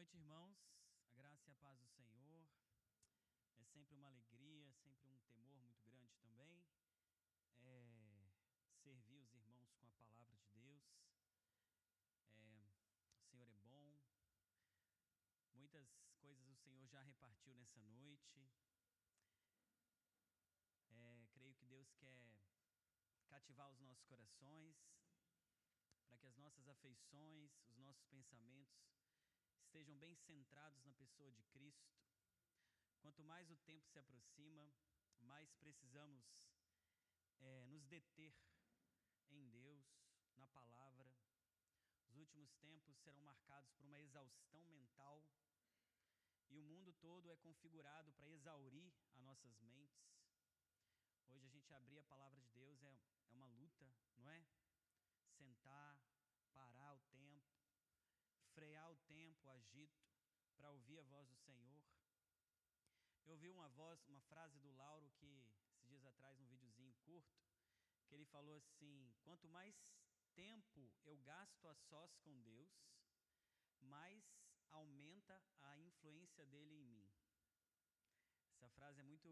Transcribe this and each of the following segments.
noite, irmãos. A graça e a paz do Senhor. É sempre uma alegria, sempre um temor muito grande também. Servir os irmãos com a palavra de Deus. O Senhor é bom. Muitas coisas o Senhor já repartiu nessa noite. Creio que Deus quer cativar os nossos corações, para que as nossas afeições, os nossos pensamentos estejam bem centrados na pessoa de Cristo. Quanto mais o tempo se aproxima, mais precisamos nos deter em Deus, na palavra. Os últimos tempos serão marcados por uma exaustão mental, e o mundo todo é configurado para exaurir as nossas mentes. Hoje a gente abrir a palavra de Deus é uma luta, não é? Sentar, parar o tempo, frear o tempo, o agito, para ouvir a voz do Senhor. Eu ouvi uma frase do Lauro, que esses dias atrás, num videozinho curto, que ele falou assim: quanto mais tempo eu gasto a sós com Deus, mais aumenta a influência dele em mim. Essa frase é muito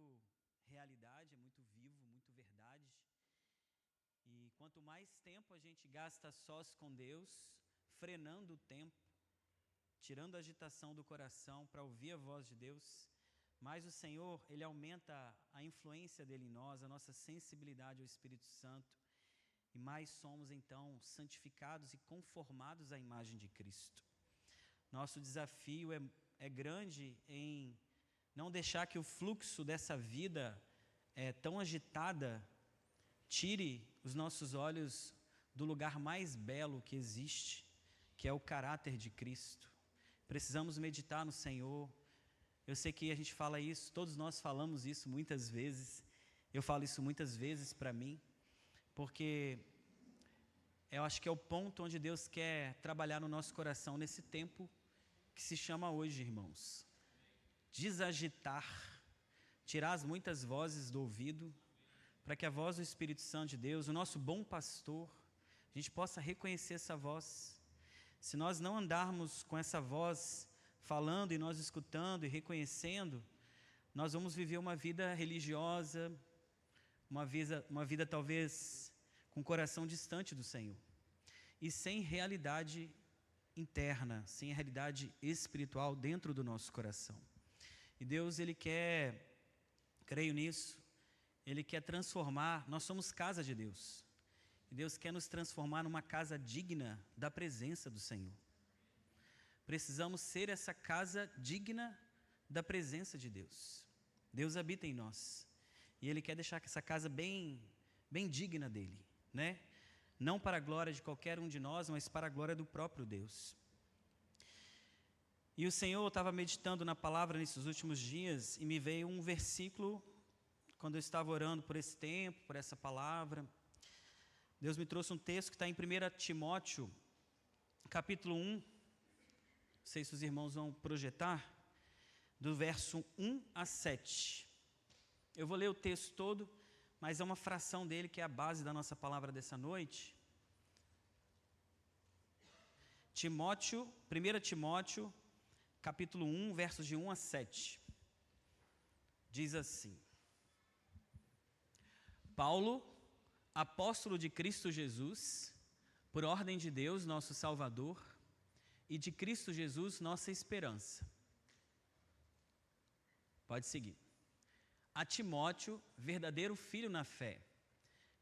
realidade, é muito vivo, muito verdade. E quanto mais tempo a gente gasta a sós com Deus, frenando o tempo, tirando a agitação do coração para ouvir a voz de Deus, mais o Senhor, Ele aumenta a influência dele em nós, a nossa sensibilidade ao Espírito Santo, e mais somos então santificados e conformados à imagem de Cristo. Nosso desafio é grande em não deixar que o fluxo dessa vida tão agitada tire os nossos olhos do lugar mais belo que existe, que é o caráter de Cristo. Precisamos meditar no Senhor. Eu sei que a gente fala isso, todos nós falamos isso muitas vezes. Eu falo isso muitas vezes para mim, porque eu acho que é o ponto onde Deus quer trabalhar no nosso coração nesse tempo que se chama hoje, irmãos. Desagitar, tirar as muitas vozes do ouvido, para que a voz do Espírito Santo de Deus, o nosso bom pastor, a gente possa reconhecer essa voz. Se nós não andarmos com essa voz falando e nós escutando e reconhecendo, nós vamos viver uma vida religiosa, uma vida talvez com o coração distante do Senhor, e sem realidade interna, sem realidade espiritual dentro do nosso coração. E Deus, Ele quer, creio nisso, Ele quer transformar. Nós somos casa de Deus, e Deus quer nos transformar numa casa digna da presença do Senhor. Precisamos ser essa casa digna da presença de Deus. Deus habita em nós, e Ele quer deixar essa casa bem digna dEle, né? Não para a glória de qualquer um de nós, mas para a glória do próprio Deus. E o Senhor, estava meditando na palavra nesses últimos dias, e me veio um versículo, quando eu estava orando por esse tempo, por essa palavra. Deus me trouxe um texto que está em 1 Timóteo, capítulo 1, não sei se os irmãos vão projetar, do verso 1 a 7. Eu vou ler o texto todo, mas é uma fração dele que é a base da nossa palavra dessa noite. 1 Timóteo, capítulo 1, versos de 1 a 7. Diz assim: Paulo, apóstolo de Cristo Jesus, por ordem de Deus, nosso Salvador, e de Cristo Jesus, nossa esperança. Pode seguir. A Timóteo, verdadeiro filho na fé,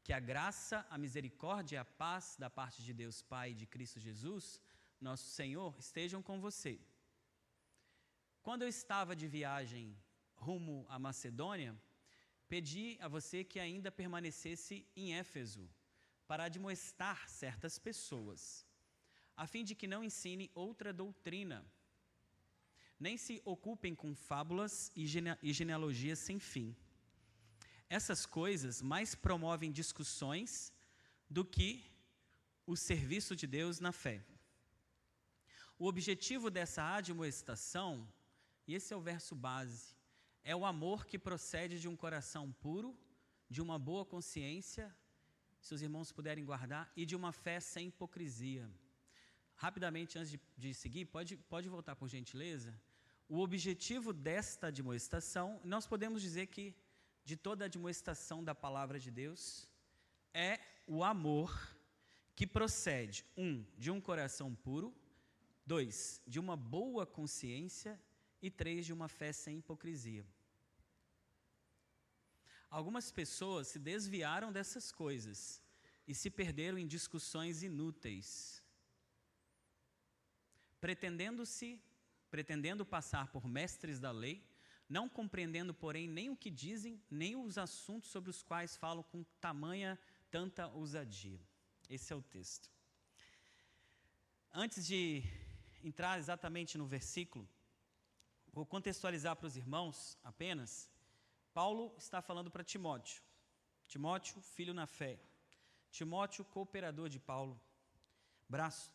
que a graça, a misericórdia e a paz da parte de Deus Pai e de Cristo Jesus, nosso Senhor, estejam com você. Quando eu estava de viagem rumo à Macedônia, pedi a você que ainda permanecesse em Éfeso, para admoestar certas pessoas, a fim de que não ensine outra doutrina, nem se ocupem com fábulas e genealogias sem fim. Essas coisas mais promovem discussões do que o serviço de Deus na fé. O objetivo dessa admoestação, e esse é o verso base, é o amor que procede de um coração puro, de uma boa consciência, se os irmãos puderem guardar, e de uma fé sem hipocrisia. rapidamente, antes de seguir, pode voltar por gentileza. O objetivo desta admoestação, nós podemos dizer que de toda a admoestação da palavra de Deus, é o amor que procede, de um coração puro, 2, de uma boa consciência e 3, de uma fé sem hipocrisia. Algumas pessoas se desviaram dessas coisas e se perderam em discussões inúteis, pretendendo passar por mestres da lei, não compreendendo, porém, nem o que dizem, nem os assuntos sobre os quais falam com tanta ousadia. Esse é o texto. Antes de entrar exatamente no versículo, vou contextualizar para os irmãos apenas. Paulo está falando para Timóteo. Timóteo, filho na fé. Timóteo, cooperador de Paulo.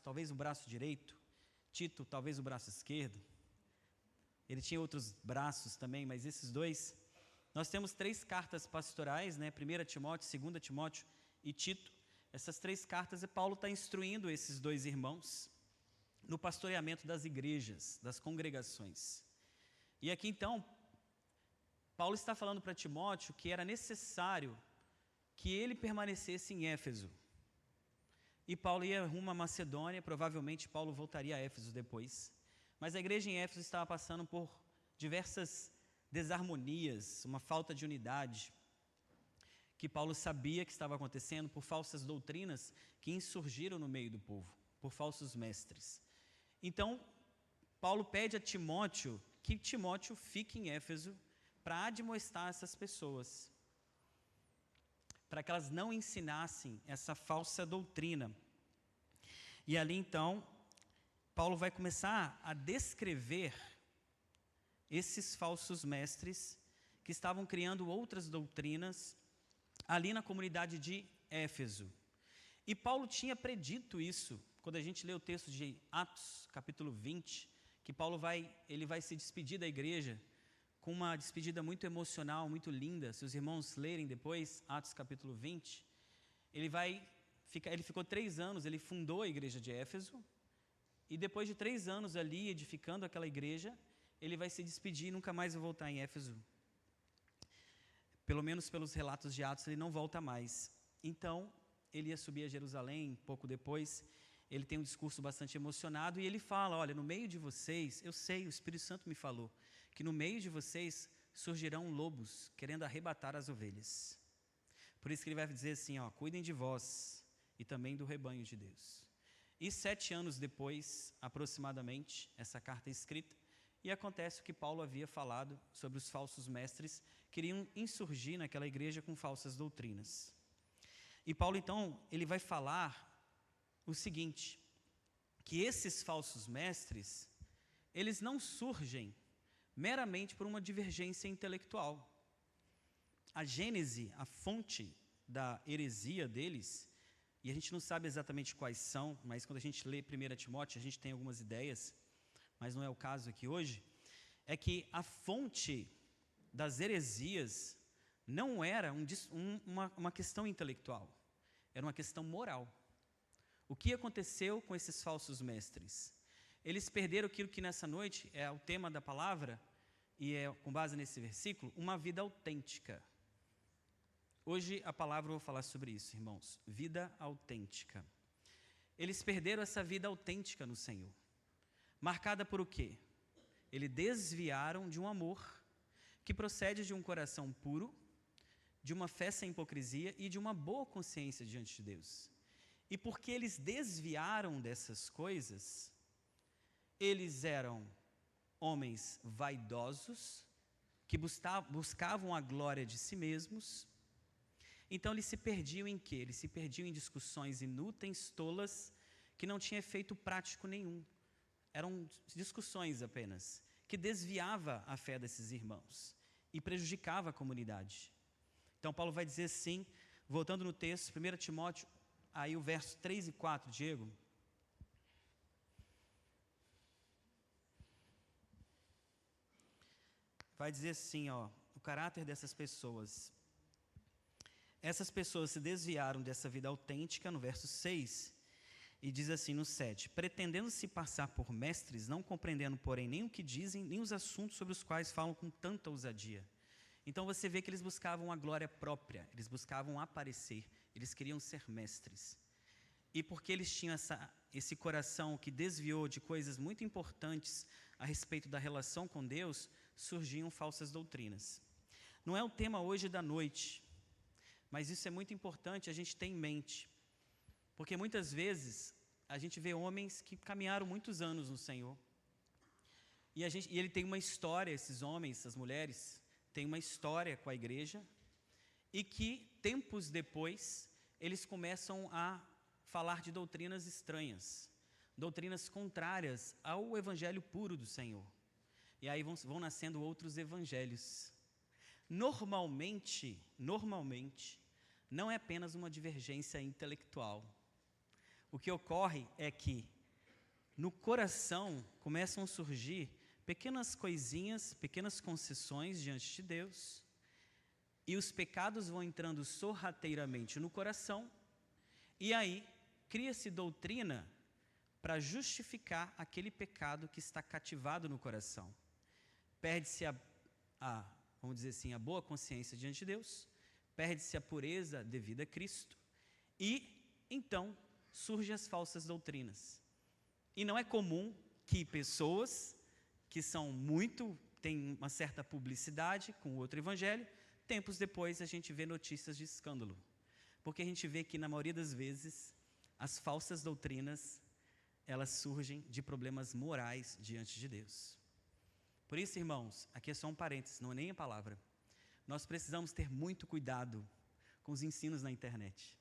Talvez o braço direito. Tito, talvez o braço esquerdo. Ele tinha outros braços também, mas esses dois. Nós temos 3 cartas pastorais, né? 1 Timóteo, 2 Timóteo e Tito. Essas 3 cartas, Paulo está instruindo esses 2 irmãos no pastoreamento das igrejas, das congregações. E aqui então, Paulo está falando para Timóteo que era necessário que ele permanecesse em Éfeso. E Paulo ia rumo à Macedônia, provavelmente Paulo voltaria a Éfeso depois. Mas a igreja em Éfeso estava passando por diversas desarmonias, uma falta de unidade, que Paulo sabia que estava acontecendo por falsas doutrinas que insurgiram no meio do povo, por falsos mestres. Então, Paulo pede a Timóteo que Timóteo fique em Éfeso para admoestar essas pessoas, para que elas não ensinassem essa falsa doutrina. E ali então, Paulo vai começar a descrever esses falsos mestres que estavam criando outras doutrinas ali na comunidade de Éfeso. E Paulo tinha predito isso, quando a gente lê o texto de Atos, capítulo 20, que Paulo vai se despedir da igreja com uma despedida muito emocional, muito linda. Se os irmãos lerem depois, Atos capítulo 20, ele ficou 3 anos, ele fundou a igreja de Éfeso, e depois de 3 anos ali, edificando aquela igreja, ele vai se despedir e nunca mais vai voltar em Éfeso. Pelo menos pelos relatos de Atos, ele não volta mais. Então, ele ia subir a Jerusalém, pouco depois, ele tem um discurso bastante emocionado, e ele fala, olha, no meio de vocês, eu sei, o Espírito Santo me falou, que no meio de vocês surgirão lobos, querendo arrebatar as ovelhas. Por isso que ele vai dizer assim, cuidem de vós, e também do rebanho de Deus. E 7 anos depois, aproximadamente, essa carta é escrita, e acontece o que Paulo havia falado sobre os falsos mestres que iriam insurgir naquela igreja com falsas doutrinas. E Paulo, então, ele vai falar o seguinte, que esses falsos mestres, eles não surgem meramente por uma divergência intelectual. A gênese, a fonte da heresia deles, e a gente não sabe exatamente quais são, mas quando a gente lê 1 Timóteo, a gente tem algumas ideias, mas não é o caso aqui hoje, é que a fonte das heresias não era uma questão intelectual, era uma questão moral. O que aconteceu com esses falsos mestres? Eles perderam aquilo que nessa noite é o tema da palavra, e é com base nesse versículo, uma vida autêntica. Hoje a palavra eu vou falar sobre isso, irmãos, vida autêntica. Eles perderam essa vida autêntica no Senhor, marcada por o quê? Eles desviaram de um amor que procede de um coração puro, de uma fé sem hipocrisia e de uma boa consciência diante de Deus. E porque eles desviaram dessas coisas, eles eram homens vaidosos, que buscavam a glória de si mesmos. Então eles se perdiam em quê? Eles se perdiam em discussões inúteis, tolas, que não tinham efeito prático nenhum. Eram discussões apenas, que desviava a fé desses irmãos e prejudicava a comunidade. Então Paulo vai dizer assim, voltando no texto, 1 Timóteo, aí o verso 3 e 4, Diego. Vai dizer assim, o caráter dessas pessoas. Essas pessoas se desviaram dessa vida autêntica, no verso 6, E diz assim no 7, pretendendo se passar por mestres, não compreendendo, porém, nem o que dizem, nem os assuntos sobre os quais falam com tanta ousadia. Então você vê que eles buscavam a glória própria, eles buscavam aparecer, eles queriam ser mestres. E porque eles tinham esse coração que desviou de coisas muito importantes a respeito da relação com Deus, surgiam falsas doutrinas. Não é o tema hoje da noite, mas isso é muito importante a gente ter em mente. Porque muitas vezes a gente vê homens que caminharam muitos anos no Senhor. E ele tem uma história, esses homens, essas mulheres, têm uma história com a igreja. E que, tempos depois, eles começam a falar de doutrinas estranhas. Doutrinas contrárias ao evangelho puro do Senhor. E aí vão nascendo outros evangelhos. Normalmente, não é apenas uma divergência intelectual. O que ocorre é que no coração começam a surgir pequenas coisinhas, pequenas concessões diante de Deus, e os pecados vão entrando sorrateiramente no coração, e aí cria-se doutrina para justificar aquele pecado que está cativado no coração. Perde-se vamos dizer assim, a boa consciência diante de Deus, perde-se a pureza devida a Cristo, e então surgem as falsas doutrinas. E não é comum que pessoas que têm uma certa publicidade com o outro evangelho, tempos depois a gente vê notícias de escândalo. Porque a gente vê que na maioria das vezes as falsas doutrinas, elas surgem de problemas morais diante de Deus. Por isso, irmãos, aqui é só um parênteses, não é nem a palavra. Nós precisamos ter muito cuidado com os ensinos na internet.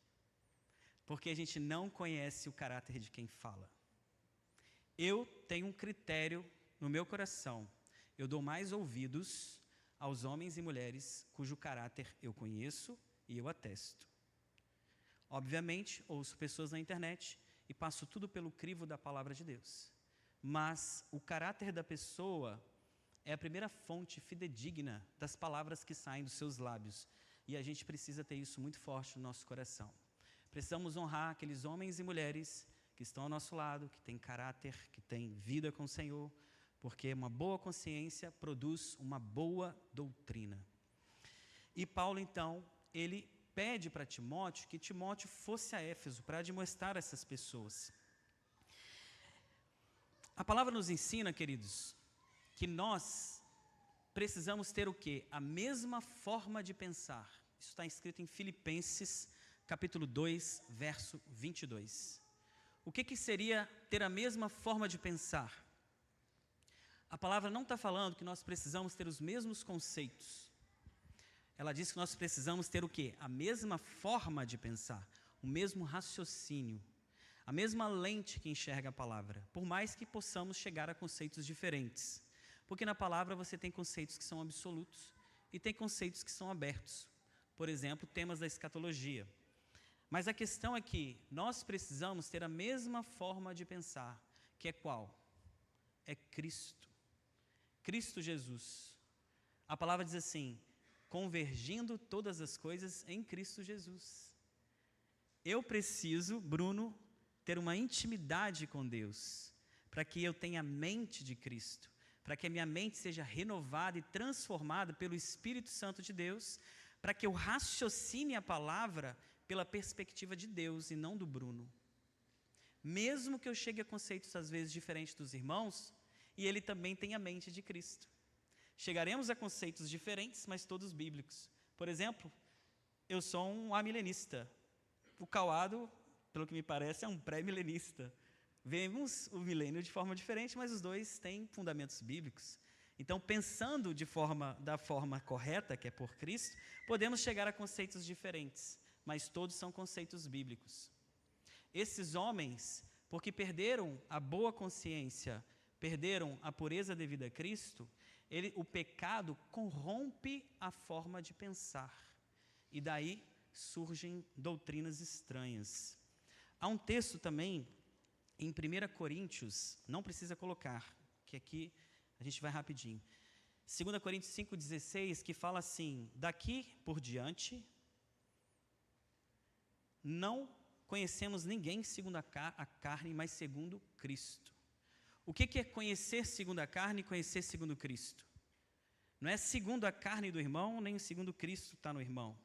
Porque a gente não conhece o caráter de quem fala. Eu tenho um critério no meu coração. Eu dou mais ouvidos aos homens e mulheres cujo caráter eu conheço e eu atesto. Obviamente, ouço pessoas na internet e passo tudo pelo crivo da palavra de Deus. Mas o caráter da pessoa é a primeira fonte fidedigna das palavras que saem dos seus lábios. E a gente precisa ter isso muito forte no nosso coração. Precisamos honrar aqueles homens e mulheres que estão ao nosso lado, que têm caráter, que têm vida com o Senhor, porque uma boa consciência produz uma boa doutrina. E Paulo, então, ele pede para Timóteo que Timóteo fosse a Éfeso para admoestar essas pessoas. A palavra nos ensina, queridos, que nós precisamos ter o quê? A mesma forma de pensar. Isso está escrito em Filipenses, capítulo 2, verso 22. O que seria ter a mesma forma de pensar? A palavra não está falando que nós precisamos ter os mesmos conceitos. Ela diz que nós precisamos ter o quê? A mesma forma de pensar, o mesmo raciocínio, a mesma lente que enxerga a palavra, por mais que possamos chegar a conceitos diferentes. Porque na palavra você tem conceitos que são absolutos e tem conceitos que são abertos. Por exemplo, temas da escatologia. Mas a questão é que nós precisamos ter a mesma forma de pensar, que é qual? É Cristo. Cristo Jesus. A palavra diz assim, convergindo todas as coisas em Cristo Jesus. Eu preciso, Bruno, ter uma intimidade com Deus, para que eu tenha a mente de Cristo, para que a minha mente seja renovada e transformada pelo Espírito Santo de Deus, para que eu raciocine a palavra pela perspectiva de Deus e não do Bruno. Mesmo que eu chegue a conceitos às vezes diferentes dos irmãos, e ele também tem a mente de Cristo. Chegaremos a conceitos diferentes, mas todos bíblicos. Por exemplo, eu sou um amilenista. O Cauado, pelo que me parece, é um pré-milenista. Vemos o milênio de forma diferente, mas os dois têm fundamentos bíblicos. Então, pensando da forma correta, que é por Cristo, podemos chegar a conceitos diferentes, mas todos são conceitos bíblicos. Esses homens, porque perderam a boa consciência, perderam a pureza devida a Cristo, o pecado corrompe a forma de pensar. E daí surgem doutrinas estranhas. Há um texto também, em 1 Coríntios, não precisa colocar, que aqui a gente vai rapidinho. 2 Coríntios 5,16, que fala assim, daqui por diante, não conhecemos ninguém segundo a carne, mas segundo Cristo. O que é conhecer segundo a carne e conhecer segundo Cristo? Não é segundo a carne do irmão, nem segundo Cristo está no irmão.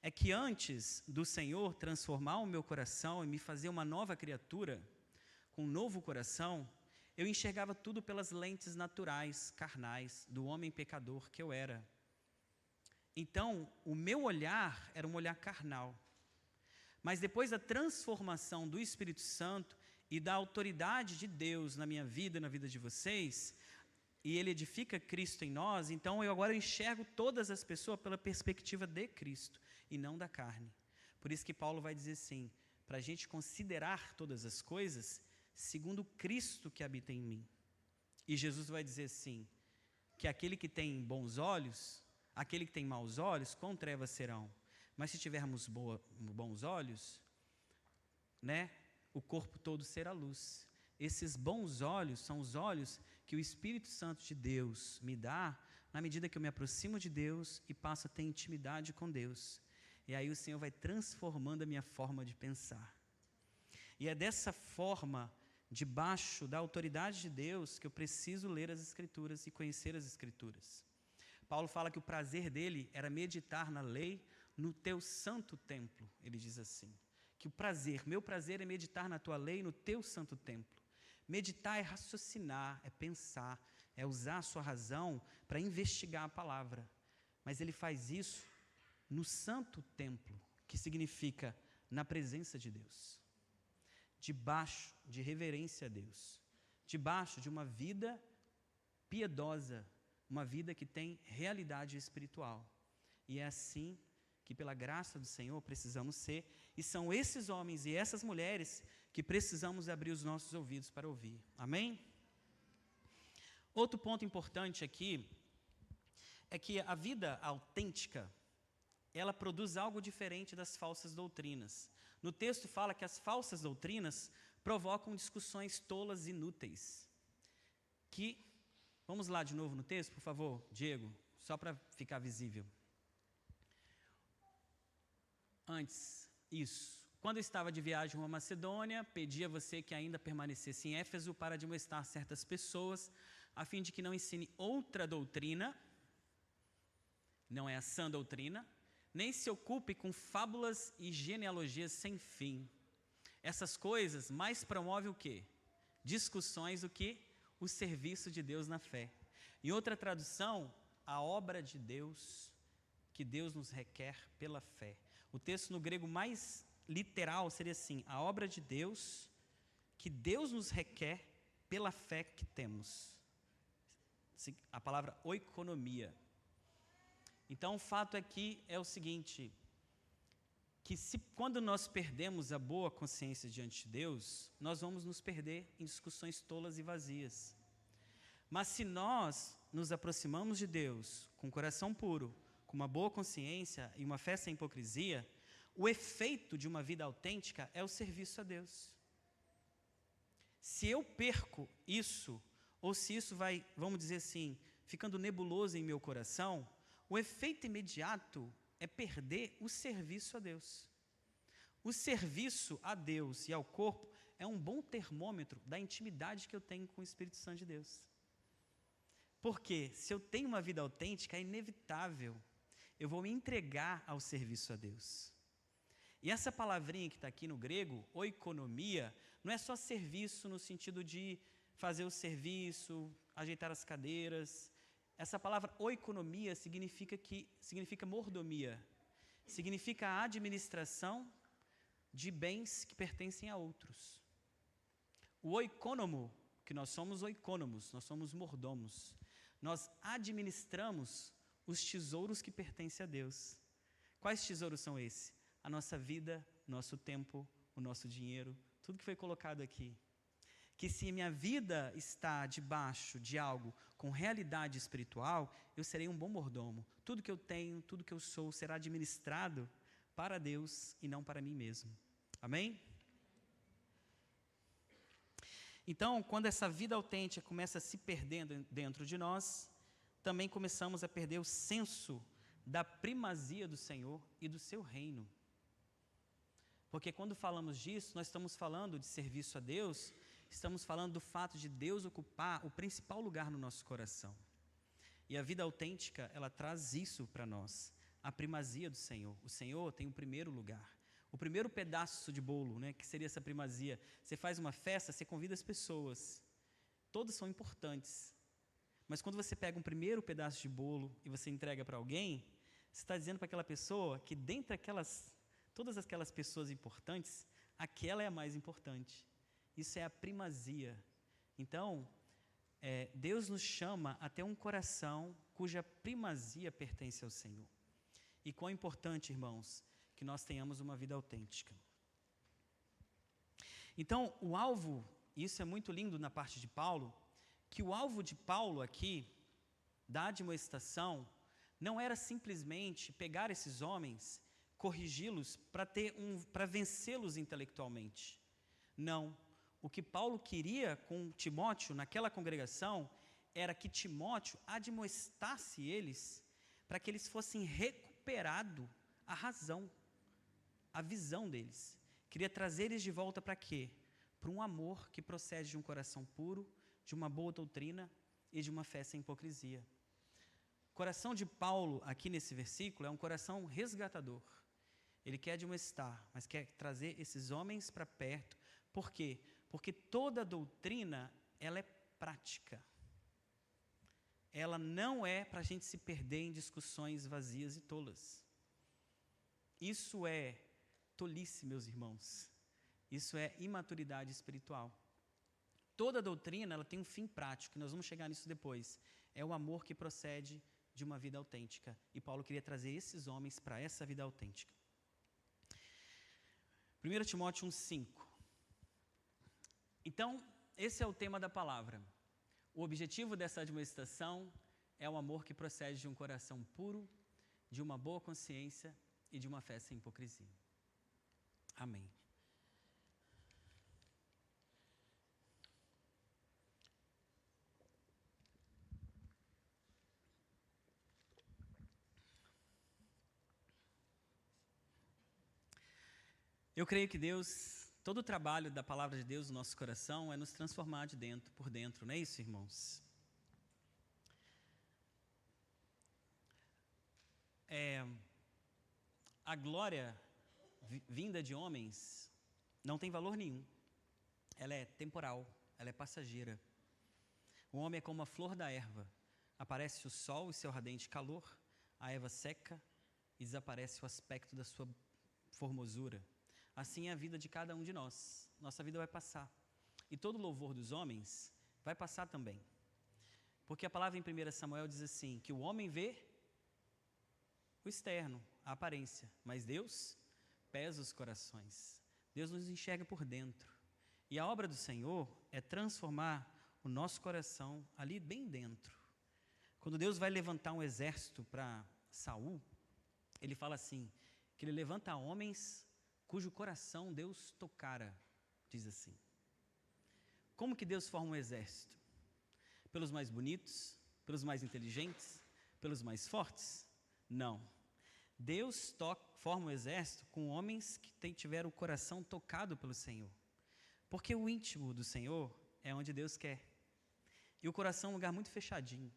É que antes do Senhor transformar o meu coração e me fazer uma nova criatura, com um novo coração, eu enxergava tudo pelas lentes naturais, carnais, do homem pecador que eu era. Então, o meu olhar era um olhar carnal. Mas depois da transformação do Espírito Santo e da autoridade de Deus na minha vida e na vida de vocês, e Ele edifica Cristo em nós, então eu agora enxergo todas as pessoas pela perspectiva de Cristo e não da carne. Por isso que Paulo vai dizer assim, para a gente considerar todas as coisas segundo Cristo que habita em mim. E Jesus vai dizer assim, que aquele que tem bons olhos, aquele que tem maus olhos, com trevas serão. Mas se tivermos bons olhos, né, o corpo todo será luz. Esses bons olhos são os olhos que o Espírito Santo de Deus me dá, na medida que eu me aproximo de Deus e passo a ter intimidade com Deus. E aí o Senhor vai transformando a minha forma de pensar. E é dessa forma, debaixo da autoridade de Deus, que eu preciso ler as Escrituras e conhecer as Escrituras. Paulo fala que o prazer dele era meditar na lei no teu santo templo, ele diz assim. Que meu prazer é meditar na tua lei no teu santo templo. Meditar é raciocinar, é pensar, é usar a sua razão para investigar a palavra. Mas ele faz isso no santo templo, que significa na presença de Deus. Debaixo de reverência a Deus, debaixo de uma vida piedosa, uma vida que tem realidade espiritual. E é assim que, pela graça do Senhor, precisamos ser, e são esses homens e essas mulheres que precisamos abrir os nossos ouvidos para ouvir. Amém? Outro ponto importante aqui é que a vida autêntica, ela produz algo diferente das falsas doutrinas. No texto fala que as falsas doutrinas provocam discussões tolas e inúteis. Vamos lá de novo no texto, por favor, Diego, só para ficar visível. Antes, isso. Quando eu estava de viagem rumo à Macedônia, pedi a você que ainda permanecesse em Éfeso para admoestar certas pessoas, a fim de que não ensine outra doutrina, não é a sã doutrina, nem se ocupe com fábulas e genealogias sem fim. Essas coisas mais promovem o quê? Discussões do que o serviço de Deus na fé. Em outra tradução, a obra de Deus, que Deus nos requer pela fé. O texto no grego mais literal seria assim, a obra de Deus, que Deus nos requer pela fé que temos. A palavra oikonomia. Então, o fato aqui é o seguinte, que quando nós perdemos a boa consciência diante de Deus, nós vamos nos perder em discussões tolas e vazias. Mas se nós nos aproximamos de Deus com um coração puro, com uma boa consciência e uma fé sem hipocrisia, o efeito de uma vida autêntica é o serviço a Deus. Se eu perco isso, ou se isso vai, vamos dizer assim, ficando nebuloso em meu coração, o efeito imediato é perder o serviço a Deus. O serviço a Deus e ao corpo é um bom termômetro da intimidade que eu tenho com o Espírito Santo de Deus. Porque se eu tenho uma vida autêntica, é inevitável, eu vou me entregar ao serviço a Deus. E essa palavrinha que está aqui no grego, oikonomia, não é só serviço no sentido de fazer o serviço, ajeitar as cadeiras. Essa palavra oikonomia significa mordomia, significa a administração de bens que pertencem a outros. O oikônomo, que nós somos oikônomos, nós somos mordomos, nós administramos os tesouros que pertencem a Deus. Quais tesouros são esses? A nossa vida, nosso tempo, o nosso dinheiro, tudo que foi colocado aqui. Que se minha vida está debaixo de algo com realidade espiritual, eu serei um bom mordomo. Tudo que eu tenho, tudo que eu sou, será administrado para Deus e não para mim mesmo. Amém? Então, quando essa vida autêntica começa a se perdendo dentro de nós, também começamos a perder o senso da primazia do Senhor e do seu reino. Porque quando falamos disso, nós estamos falando de serviço a Deus, estamos falando do fato de Deus ocupar o principal lugar no nosso coração. E a vida autêntica, ela traz isso para nós, a primazia do Senhor. O Senhor tem o primeiro lugar. O primeiro pedaço de bolo, né, que seria essa primazia. Você faz uma festa, você convida as pessoas. Todas são importantes. Mas quando você pega um primeiro pedaço de bolo e você entrega para alguém, você está dizendo para aquela pessoa que dentre todas aquelas pessoas importantes, aquela é a mais importante. Isso é a primazia. Então, Deus nos chama a ter um coração cuja primazia pertence ao Senhor. E quão importante, irmãos, que nós tenhamos uma vida autêntica. Então, o alvo, e isso é muito lindo na parte de Paulo, que o alvo de Paulo aqui, da admoestação, não era simplesmente pegar esses homens, corrigi-los para vencê-los intelectualmente. Não. O que Paulo queria com Timóteo naquela congregação era que Timóteo admoestasse eles para que eles fossem recuperados a razão, a visão deles. Queria trazer eles de volta para quê? Para um amor que procede de um coração puro, de uma boa doutrina e de uma fé sem hipocrisia. O coração de Paulo, aqui nesse versículo, é um coração resgatador. Ele quer admoestar, mas quer trazer esses homens para perto. Por quê? Porque toda doutrina, ela é prática. Ela não é para a gente se perder em discussões vazias e tolas. Isso é tolice, meus irmãos. Isso é imaturidade espiritual. Toda doutrina, ela tem um fim prático, e nós vamos chegar nisso depois. É o amor que procede de uma vida autêntica. E Paulo queria trazer esses homens para essa vida autêntica. 1 Timóteo 1,5. Então, esse é o tema da palavra. O objetivo dessa admoestação é o amor que procede de um coração puro, de uma boa consciência e de uma fé sem hipocrisia. Amém. Eu creio que todo o trabalho da palavra de Deus no nosso coração é nos transformar de dentro por dentro, não é isso, irmãos? A glória vinda de homens não tem valor nenhum. Ela é temporal, ela é passageira. O homem é como a flor da erva. Aparece o sol e seu ardente calor, a erva seca e desaparece o aspecto da sua formosura. Assim é a vida de cada um de nós. Nossa vida vai passar. E todo louvor dos homens vai passar também. Porque a palavra em 1 Samuel diz assim, que o homem vê o externo, a aparência, mas Deus pesa os corações. Deus nos enxerga por dentro. E a obra do Senhor é transformar o nosso coração ali bem dentro. Quando Deus vai levantar um exército para Saul, ele fala assim, que ele levanta homens cujo coração Deus tocara, diz assim. Como que Deus forma um exército? Pelos mais bonitos? Pelos mais inteligentes? Pelos mais fortes? Não. Deus forma um exército com homens que tiveram o coração tocado pelo Senhor. Porque o íntimo do Senhor é onde Deus quer. E o coração é um lugar muito fechadinho.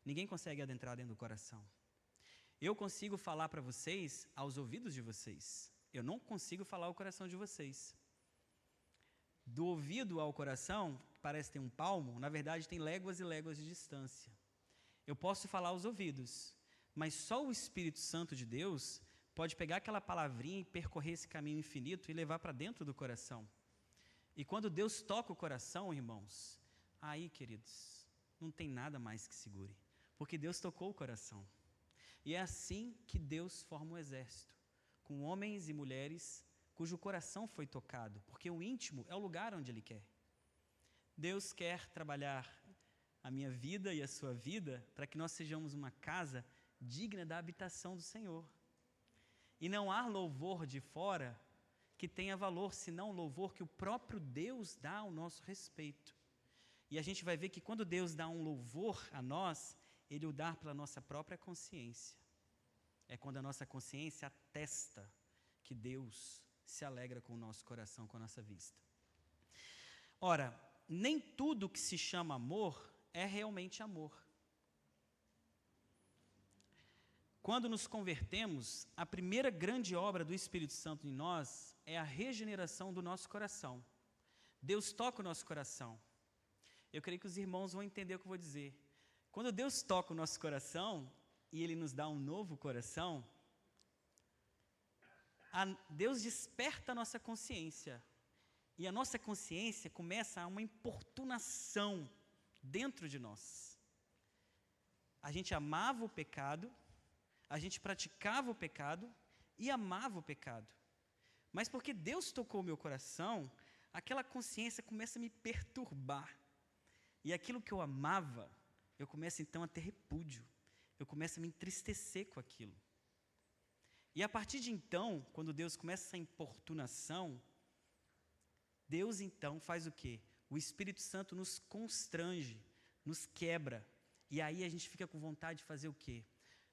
Ninguém consegue adentrar dentro do coração. Eu consigo falar para vocês aos ouvidos de vocês. Eu não consigo falar ao coração de vocês. Do ouvido ao coração, que parece ter um palmo, na verdade tem léguas e léguas de distância. Eu posso falar aos ouvidos, mas só o Espírito Santo de Deus pode pegar aquela palavrinha e percorrer esse caminho infinito e levar para dentro do coração. E quando Deus toca o coração, irmãos, aí, queridos, não tem nada mais que segure, porque Deus tocou o coração. E é assim que Deus forma um exército, com homens e mulheres cujo coração foi tocado, porque o íntimo é o lugar onde Ele quer. Deus quer trabalhar a minha vida e a sua vida para que nós sejamos uma casa digna da habitação do Senhor. E não há louvor de fora que tenha valor, senão o louvor que o próprio Deus dá ao nosso respeito. E a gente vai ver que quando Deus dá um louvor a nós, Ele o dá pela nossa própria consciência. É quando a nossa consciência atesta que Deus se alegra com o nosso coração, com a nossa vista. Ora, nem tudo que se chama amor é realmente amor. Quando nos convertemos, a primeira grande obra do Espírito Santo em nós é a regeneração do nosso coração. Deus toca o nosso coração. Eu creio que os irmãos vão entender o que eu vou dizer. Quando Deus toca o nosso coração e Ele nos dá um novo coração, Deus desperta a nossa consciência. E a nossa consciência começa a uma importunação dentro de nós. A gente amava o pecado, a gente praticava o pecado e amava o pecado. Mas porque Deus tocou o meu coração, aquela consciência começa a me perturbar. E aquilo que eu amava, eu começo então a ter repúdio. Eu começo a me entristecer com aquilo. E a partir de então, quando Deus começa essa importunação, Deus então faz o quê? O Espírito Santo nos constrange, nos quebra. E aí a gente fica com vontade de fazer o quê?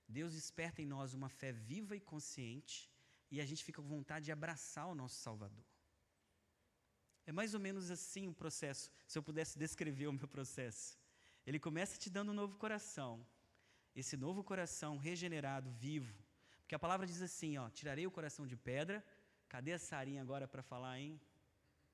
Deus desperta em nós uma fé viva e consciente, e a gente fica com vontade de abraçar o nosso Salvador. É mais ou menos assim o processo, se eu pudesse descrever o meu processo. Ele começa te dando um novo coração, esse novo coração regenerado, vivo, porque a palavra diz assim, ó, tirarei o coração de pedra. Cadê a Sarinha agora para falar, hein?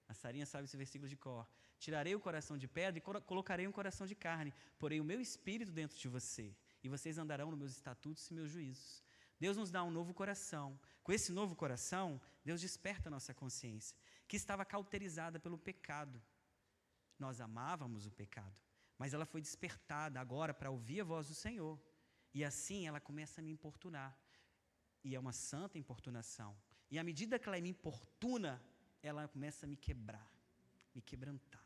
A Sarinha sabe esse versículo de cor. Tirarei o coração de pedra e colocarei um coração de carne, porém o meu espírito dentro de você, e vocês andarão nos meus estatutos e meus juízos. Deus nos dá um novo coração. Com esse novo coração, Deus desperta a nossa consciência, que estava cauterizada pelo pecado. Nós amávamos o pecado, mas ela foi despertada agora para ouvir a voz do Senhor. E assim ela começa a me importunar. E é uma santa importunação. E à medida que ela me importuna, ela começa a me quebrar, me quebrantar.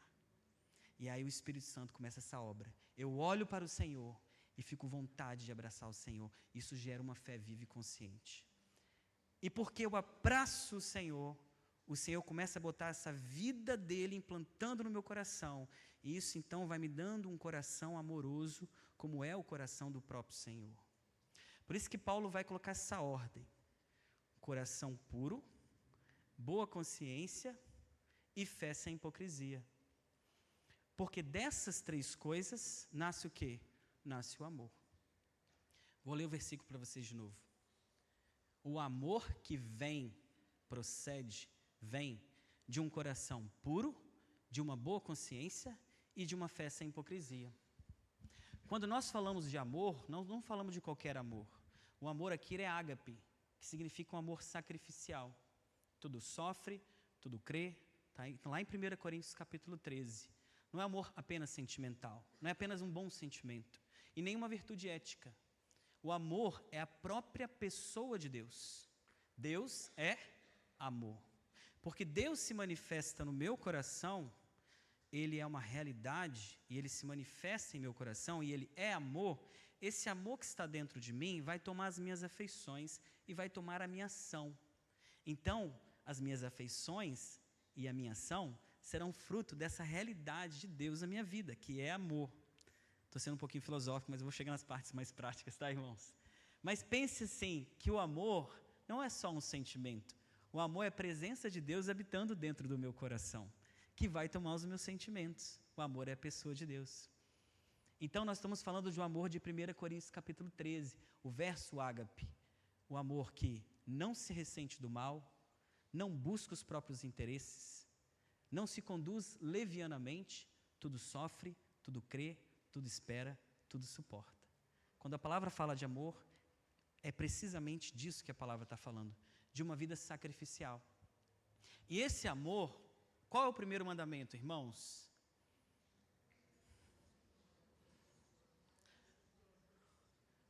E aí o Espírito Santo começa essa obra. Eu olho para o Senhor e fico com vontade de abraçar o Senhor. Isso gera uma fé viva e consciente. E porque eu abraço o Senhor começa a botar essa vida dele implantando no meu coração. E isso então vai me dando um coração amoroso, como é o coração do próprio Senhor. Por isso que Paulo vai colocar essa ordem: coração puro, boa consciência e fé sem hipocrisia. Porque dessas três coisas nasce o quê? Nasce o amor. Vou ler o versículo para vocês de novo. O amor que vem de um coração puro, de uma boa consciência e de uma fé sem hipocrisia. Quando nós falamos de amor, não falamos de qualquer amor. O amor aqui é ágape, que significa um amor sacrificial. Tudo sofre, tudo crê. Tá? Lá em 1 Coríntios capítulo 13. Não é amor apenas sentimental, não é apenas um bom sentimento, e nem uma virtude ética. O amor é a própria pessoa de Deus. Deus é amor. Porque Deus se manifesta no meu coração, Ele é uma realidade, e Ele se manifesta em meu coração, e Ele é amor. Esse amor que está dentro de mim vai tomar as minhas afeições e vai tomar a minha ação. Então, as minhas afeições e a minha ação serão fruto dessa realidade de Deus na minha vida, que é amor. Estou sendo um pouquinho filosófico, mas eu vou chegar nas partes mais práticas, tá, irmãos? Mas pense assim, que o amor não é só um sentimento. O amor é a presença de Deus habitando dentro do meu coração, que vai tomar os meus sentimentos. O amor é a pessoa de Deus. Então, nós estamos falando de um amor de 1 Coríntios capítulo 13, o verso ágape. O amor que não se ressente do mal, não busca os próprios interesses, não se conduz levianamente, tudo sofre, tudo crê, tudo espera, tudo suporta. Quando a palavra fala de amor, é precisamente disso que a palavra está falando, de uma vida sacrificial. E esse amor, qual é o primeiro mandamento, irmãos?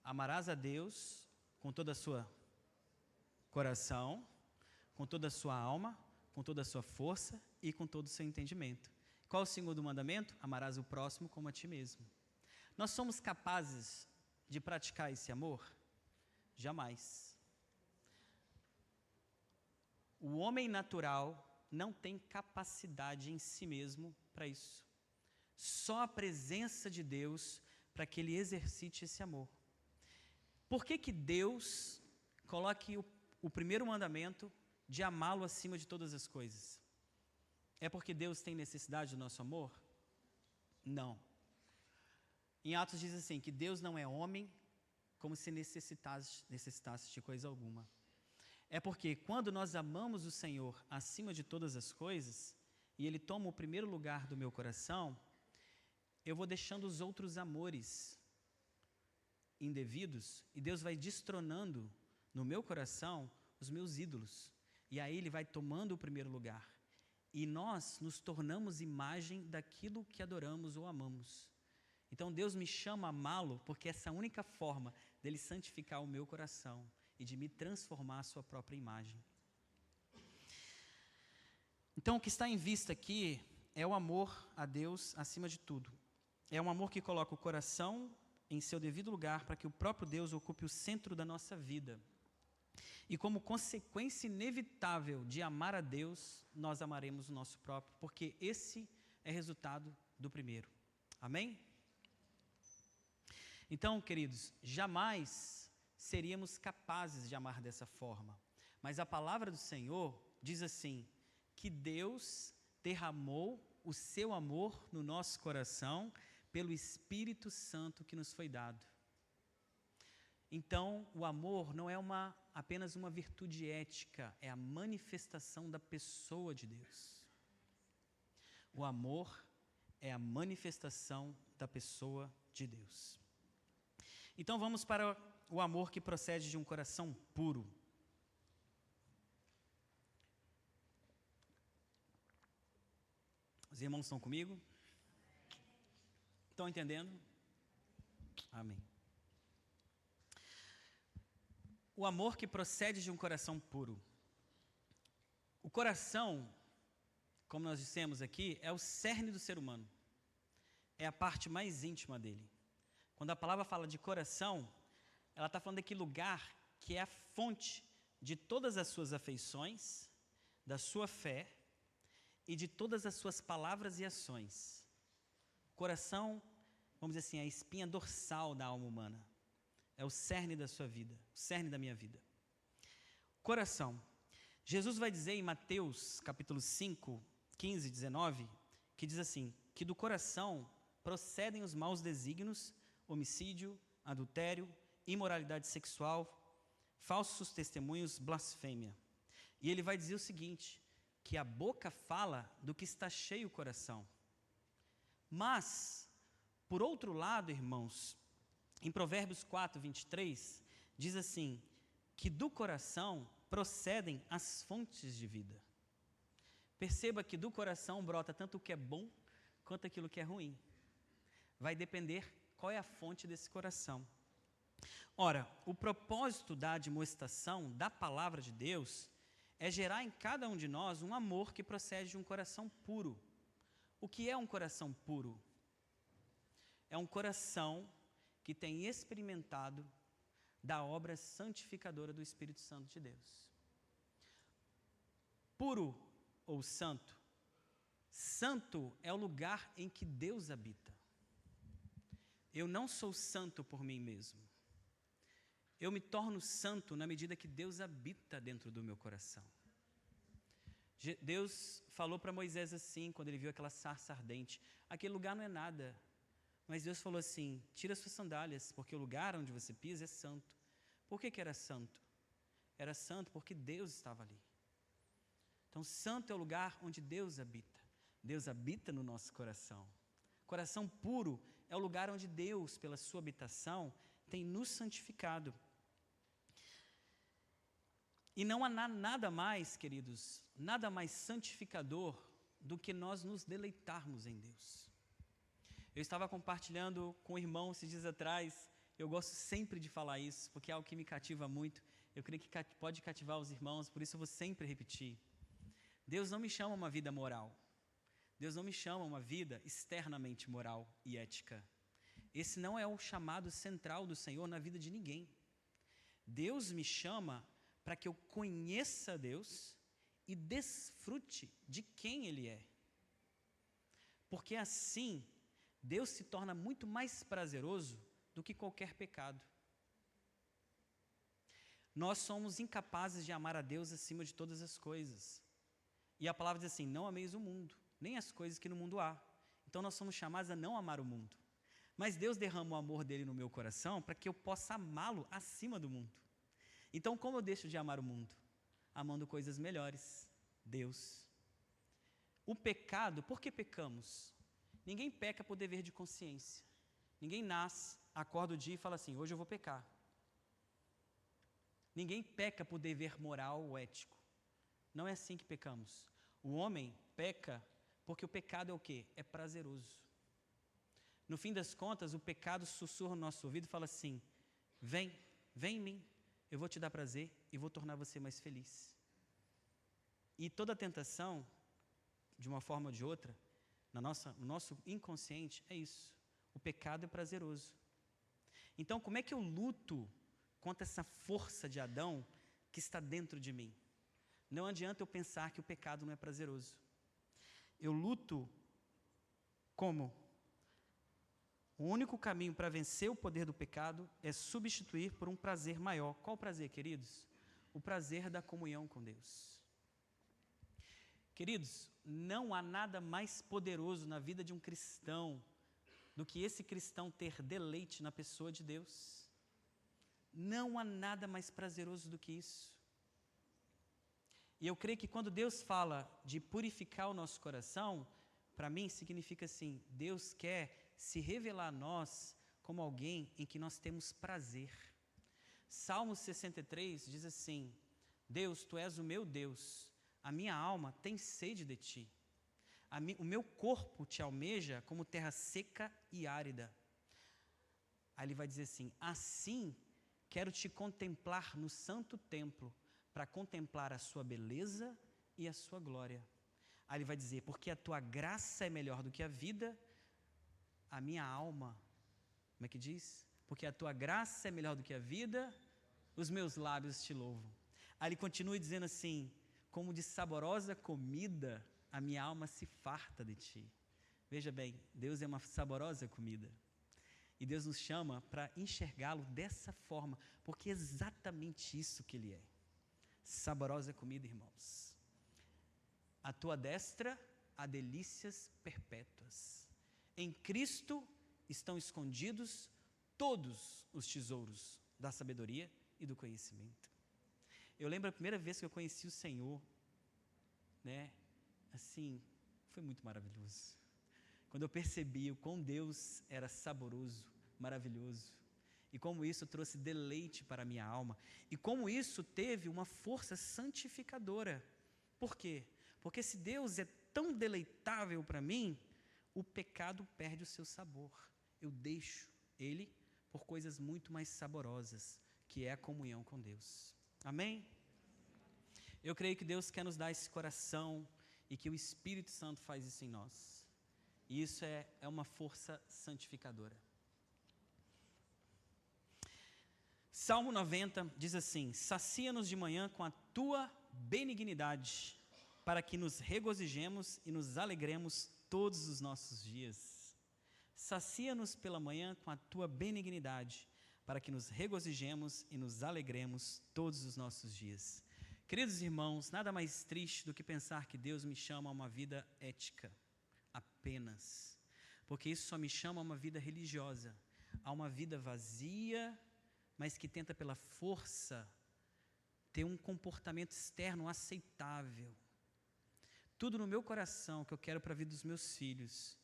Amarás a Deus com toda a sua coração, com toda a sua alma, com toda a sua força e com todo o seu entendimento. Qual é o segundo mandamento? Amarás o próximo como a ti mesmo. Nós somos capazes de praticar esse amor? Jamais. O homem natural não tem capacidade em si mesmo para isso. Só a presença de Deus para que ele exercite esse amor. Por que Deus coloca o primeiro mandamento de amá-lo acima de todas as coisas? É porque Deus tem necessidade do nosso amor? Não. Em Atos diz assim, que Deus não é homem como se necessitasse de coisa alguma. É porque quando nós amamos o Senhor acima de todas as coisas, e Ele toma o primeiro lugar do meu coração, eu vou deixando os outros amores indevidos, e Deus vai destronando no meu coração os meus ídolos. E aí Ele vai tomando o primeiro lugar. E nós nos tornamos imagem daquilo que adoramos ou amamos. Então Deus me chama a amá-lo, porque essa é a única forma dele santificar o meu coração e de me transformar à sua própria imagem. Então o que está em vista aqui é o amor a Deus acima de tudo. É um amor que coloca o coração em seu devido lugar para que o próprio Deus ocupe o centro da nossa vida. E como consequência inevitável de amar a Deus, nós amaremos o nosso próprio, porque esse é resultado do primeiro. Amém? Então, queridos, jamais seríamos capazes de amar dessa forma. Mas a palavra do Senhor diz assim, que Deus derramou o seu amor no nosso coração pelo Espírito Santo que nos foi dado. Então, o amor não é apenas uma virtude ética, é a manifestação da pessoa de Deus. O amor é a manifestação da pessoa de Deus. Então, vamos para o amor que procede de um coração puro. Os irmãos estão comigo? Estão entendendo? Amém. O amor que procede de um coração puro. O coração, como nós dissemos aqui, é o cerne do ser humano. É a parte mais íntima dele. Quando a palavra fala de coração, ela está falando daquele lugar que é a fonte de todas as suas afeições, da sua fé e de todas as suas palavras e ações. O coração, vamos dizer assim, é a espinha dorsal da alma humana. É o cerne da sua vida, o cerne da minha vida. Coração. Jesus vai dizer em Mateus, capítulo 5, 15 e 19, que diz assim, que do coração procedem os maus desígnios, homicídio, adultério, imoralidade sexual, falsos testemunhos, blasfêmia. E ele vai dizer o seguinte, que a boca fala do que está cheio o coração. Mas, por outro lado, irmãos, em Provérbios 4, 23, diz assim, que do coração procedem as fontes de vida. Perceba que do coração brota tanto o que é bom, quanto aquilo que é ruim. Vai depender qual é a fonte desse coração. Ora, o propósito da admoestação da palavra de Deus é gerar em cada um de nós um amor que procede de um coração puro. O que é um coração puro? É um coração que tem experimentado da obra santificadora do Espírito Santo de Deus. Puro ou santo? Santo é o lugar em que Deus habita. Eu não sou santo por mim mesmo. Eu me torno santo na medida que Deus habita dentro do meu coração. Deus falou para Moisés assim, quando ele viu aquela sarça ardente, aquele lugar não é nada. Mas Deus falou assim, tira suas sandálias, porque o lugar onde você pisa é santo. Por que era santo? Era santo porque Deus estava ali. Então, santo é o lugar onde Deus habita. Deus habita no nosso coração. Coração puro é o lugar onde Deus, pela sua habitação, tem nos santificado. E não há nada mais, queridos, nada mais santificador do que nós nos deleitarmos em Deus. Eu estava compartilhando com o irmão esses dias atrás, eu gosto sempre de falar isso, porque é algo que me cativa muito, eu creio que pode cativar os irmãos, por isso eu vou sempre repetir. Deus não me chama uma vida moral, Deus não me chama uma vida externamente moral e ética. Esse não é o chamado central do Senhor na vida de ninguém. Deus me chama para que eu conheça Deus e desfrute de quem Ele é. Porque assim, Deus se torna muito mais prazeroso do que qualquer pecado. nós somos incapazes de amar a Deus acima de todas as coisas. E a palavra diz assim, não ameis o mundo, nem as coisas que no mundo há. Então nós somos chamados a não amar o mundo. Mas Deus derrama o amor dele no meu coração para que eu possa amá-lo acima do mundo. Então como eu deixo de amar o mundo? Amando coisas melhores, Deus. O pecado, por que pecamos? Ninguém peca por dever de consciência. Ninguém nasce, acorda o dia e fala assim, hoje eu vou pecar. Ninguém peca por dever moral ou ético. Não é assim que pecamos. O homem peca porque o pecado é o quê? É prazeroso. No fim das contas, o pecado sussurra no nosso ouvido e fala assim, vem em mim, eu vou te dar prazer e vou tornar você mais feliz. E toda tentação, de uma forma ou de outra, no nosso inconsciente, é isso. O pecado é prazeroso. Então, como é que eu luto contra essa força de Adão que está dentro de mim? Não adianta eu pensar que o pecado não é prazeroso. Eu luto como? O único caminho para vencer o poder do pecado é substituir por um prazer maior. Qual prazer, queridos? O prazer da comunhão com Deus. Queridos, não há nada mais poderoso na vida de um cristão do que esse cristão ter deleite na pessoa de Deus. Não há nada mais prazeroso do que isso. E eu creio que quando Deus fala de purificar o nosso coração, para mim significa assim, Deus quer se revelar a nós como alguém em que nós temos prazer. Salmo 63 diz assim, Deus, Tu és o meu Deus, a minha alma tem sede de Ti. O meu corpo Te almeja como terra seca e árida. Aí ele vai dizer assim, quero Te contemplar no santo templo, para contemplar a Sua beleza e a Sua glória. Aí ele vai dizer, porque a Tua graça é melhor do que a vida, a minha alma, como é que diz? Porque a Tua graça é melhor do que a vida, os meus lábios Te louvam. Aí ele continua dizendo assim, como de saborosa comida, a minha alma se farta de Ti. Veja bem, Deus é uma saborosa comida. E Deus nos chama para enxergá-lo dessa forma, porque é exatamente isso que Ele é. Saborosa comida, irmãos. À Tua destra há delícias perpétuas. Em Cristo estão escondidos todos os tesouros da sabedoria e do conhecimento. Eu lembro a primeira vez que eu conheci o Senhor, né? Assim, foi muito maravilhoso. Quando eu percebi o quão Deus era saboroso, maravilhoso, e como isso trouxe deleite para a minha alma, e como isso teve uma força santificadora. Por quê? Porque se Deus é tão deleitável para mim, o pecado perde o seu sabor. Eu deixo ele por coisas muito mais saborosas, que é a comunhão com Deus. Amém? Eu creio que Deus quer nos dar esse coração e que o Espírito Santo faz isso em nós. E isso é uma força santificadora. Salmo 90 diz assim, sacia-nos de manhã com a Tua benignidade, para que nos regozijemos e nos alegremos todos os nossos dias. Sacia-nos pela manhã com a Tua benignidade, para que nos regozijemos e nos alegremos todos os nossos dias. Queridos irmãos, nada mais triste do que pensar que Deus me chama a uma vida ética, apenas. Porque isso só me chama a uma vida religiosa, a uma vida vazia, mas que tenta pela força ter um comportamento externo aceitável. Tudo no meu coração que eu quero para a vida dos meus filhos,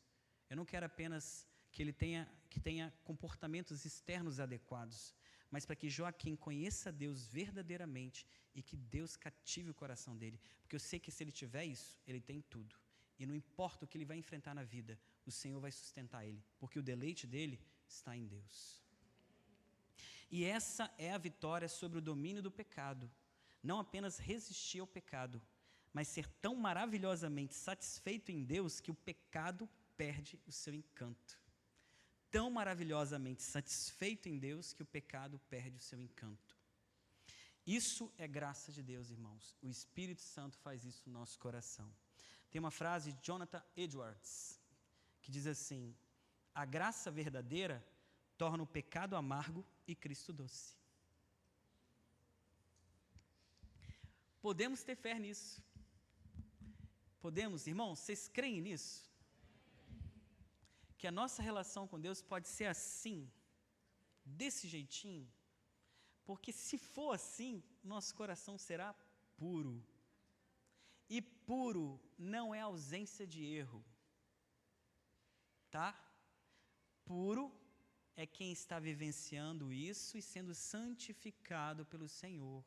eu não quero apenas que ele tenha comportamentos externos adequados, mas para que Joaquim conheça Deus verdadeiramente e que Deus cative o coração dele, porque eu sei que se ele tiver isso, ele tem tudo, e não importa o que ele vai enfrentar na vida, o Senhor vai sustentar ele, porque o deleite dele está em Deus. E essa é a vitória sobre o domínio do pecado, não apenas resistir ao pecado, mas ser tão maravilhosamente satisfeito em Deus que o pecado perde o seu encanto. Tão maravilhosamente satisfeito em Deus que o pecado perde o seu encanto. Isso é graça de Deus, irmãos. O Espírito Santo faz isso no nosso coração. Tem uma frase de Jonathan Edwards, que diz assim, a graça verdadeira torna o pecado amargo e Cristo doce. Podemos ter fé nisso. Podemos, irmãos, vocês creem nisso? Que a nossa relação com Deus pode ser assim, desse jeitinho? Porque se for assim, nosso coração será puro. E puro não é ausência de erro, tá? Puro é quem está vivenciando isso e sendo santificado pelo Senhor.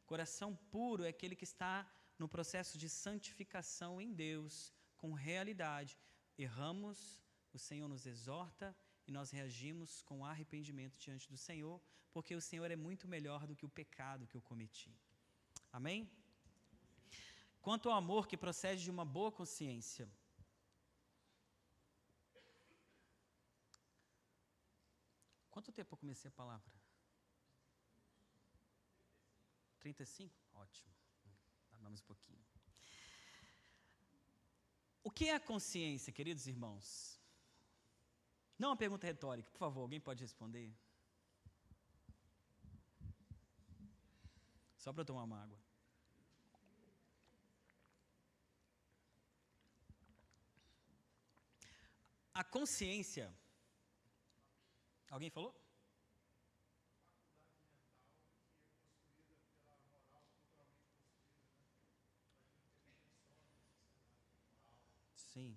Coração puro é aquele que está no processo de santificação em Deus, com realidade. Erramos, o Senhor nos exorta e nós reagimos com arrependimento diante do Senhor, porque o Senhor é muito melhor do que o pecado que eu cometi. Amém? Quanto ao amor que procede de uma boa consciência, quanto tempo eu comecei a palavra? 35? Ótimo. Vamos um pouquinho. O que é a consciência, queridos irmãos? Não é uma pergunta retórica, por favor, alguém pode responder? Só para eu tomar uma água. A consciência. Alguém falou? Sim.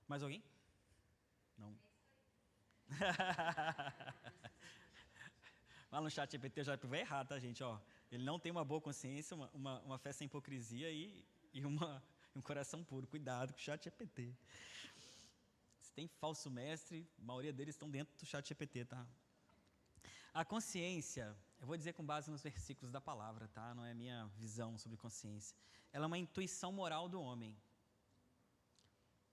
Mais alguém? Não. Lá no chat GPT eu já vai errado, tá, gente? Ó, ele não tem uma boa consciência, uma fé sem hipocrisia e um coração puro. Cuidado com o chat GPT. Se tem falso mestre, a maioria deles estão dentro do chat GPT, tá? A consciência, eu vou dizer com base nos versículos da palavra, tá? Não é minha visão sobre consciência. Ela é uma intuição moral do homem.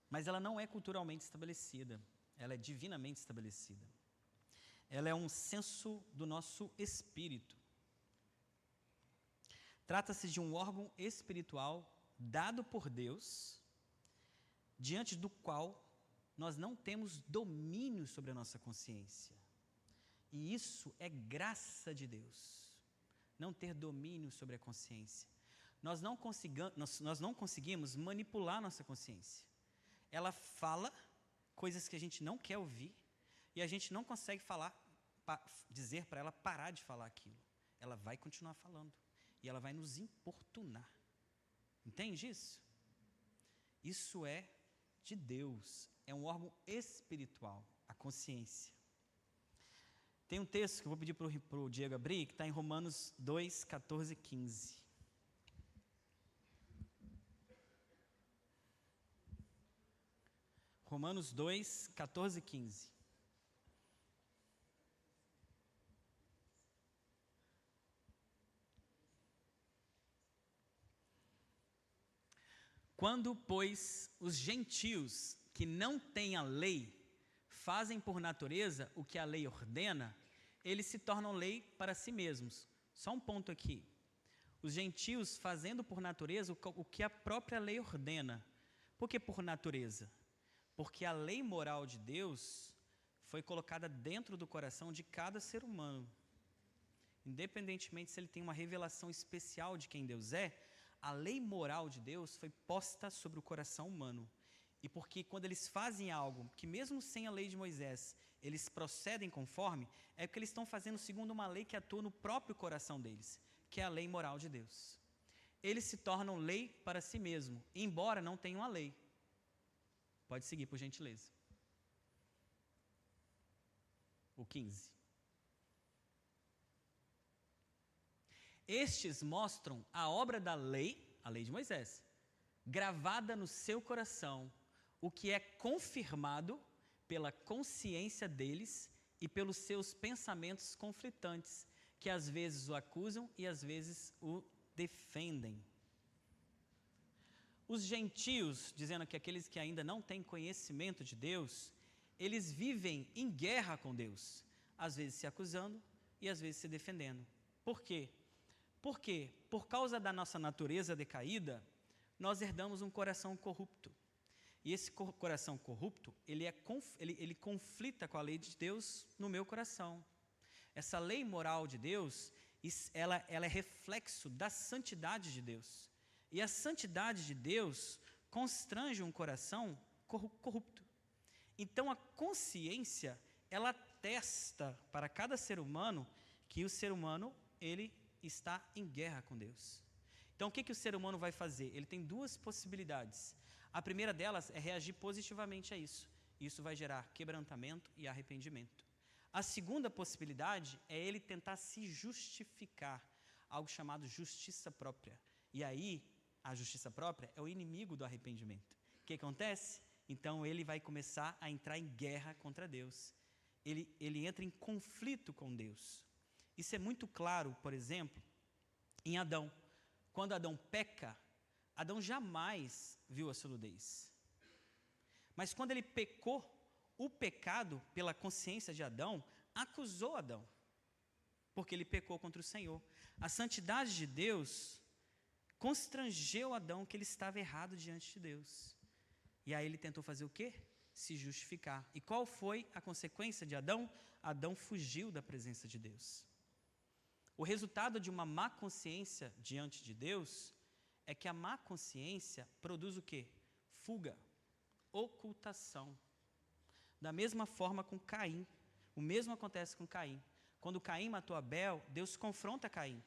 Mas ela não é culturalmente estabelecida. Ela é divinamente estabelecida. Ela é um senso do nosso espírito. Trata-se de um órgão espiritual dado por Deus, diante do qual nós não temos domínio sobre a nossa consciência. E isso é graça de Deus, não ter domínio sobre a consciência. Nós não conseguimos manipular nossa consciência. Ela fala coisas que a gente não quer ouvir e a gente não consegue dizer para ela parar de falar aquilo. Ela vai continuar falando e ela vai nos importunar. Entende isso? Isso é de Deus, é um órgão espiritual, a consciência. Tem um texto que eu vou pedir para o Diego abrir, que está em Romanos 2, 14 e 15. Romanos 2, 14 e 15. Quando, pois, os gentios que não têm a lei fazem por natureza o que a lei ordena, eles se tornam lei para si mesmos. Só um ponto aqui. Os gentios fazendo por natureza o que a própria lei ordena. Por que por natureza? Porque a lei moral de Deus foi colocada dentro do coração de cada ser humano. Independentemente se ele tem uma revelação especial de quem Deus é, a lei moral de Deus foi posta sobre o coração humano. E porque quando eles fazem algo que mesmo sem a lei de Moisés, eles procedem conforme, é porque eles estão fazendo segundo uma lei que atua no próprio coração deles, que é a lei moral de Deus. Eles se tornam lei para si mesmo, embora não tenham a lei. Pode seguir, por gentileza. O 15. Estes mostram a obra da lei, a lei de Moisés, gravada no seu coração, o que é confirmado pela consciência deles e pelos seus pensamentos conflitantes, que às vezes o acusam e às vezes o defendem. Os gentios, dizendo que aqueles que ainda não têm conhecimento de Deus, eles vivem em guerra com Deus, às vezes se acusando e às vezes se defendendo. Por quê? Porque, por causa da nossa natureza decaída, nós herdamos um coração corrupto. E esse coração corrupto, ele conflita com a lei de Deus no meu coração. Essa lei moral de Deus ela é reflexo da santidade de Deus. E a santidade de Deus constrange um coração corrupto. Então, a consciência, ela atesta para cada ser humano que o ser humano, ele está em guerra com Deus. Então, o que o ser humano vai fazer? Ele tem duas possibilidades. A primeira delas é reagir positivamente a isso. Isso vai gerar quebrantamento e arrependimento. A segunda possibilidade é ele tentar se justificar, algo chamado justiça própria. E aí, a justiça própria é o inimigo do arrependimento. O que acontece? Então, ele vai começar a entrar em guerra contra Deus. Ele entra em conflito com Deus. Isso é muito claro, por exemplo, em Adão. Quando Adão peca, Adão jamais viu a sua nudez. Mas quando ele pecou, o pecado, pela consciência de Adão, acusou Adão. Porque ele pecou contra o Senhor. A santidade de Deus constrangeu Adão que ele estava errado diante de Deus. E aí ele tentou fazer o quê? Se justificar. E qual foi a consequência de Adão? Adão fugiu da presença de Deus. O resultado de uma má consciência diante de Deus é que a má consciência produz o quê? Fuga, ocultação. Da mesma forma com Caim. O mesmo acontece com Caim. Quando Caim matou Abel, Deus confronta Caim.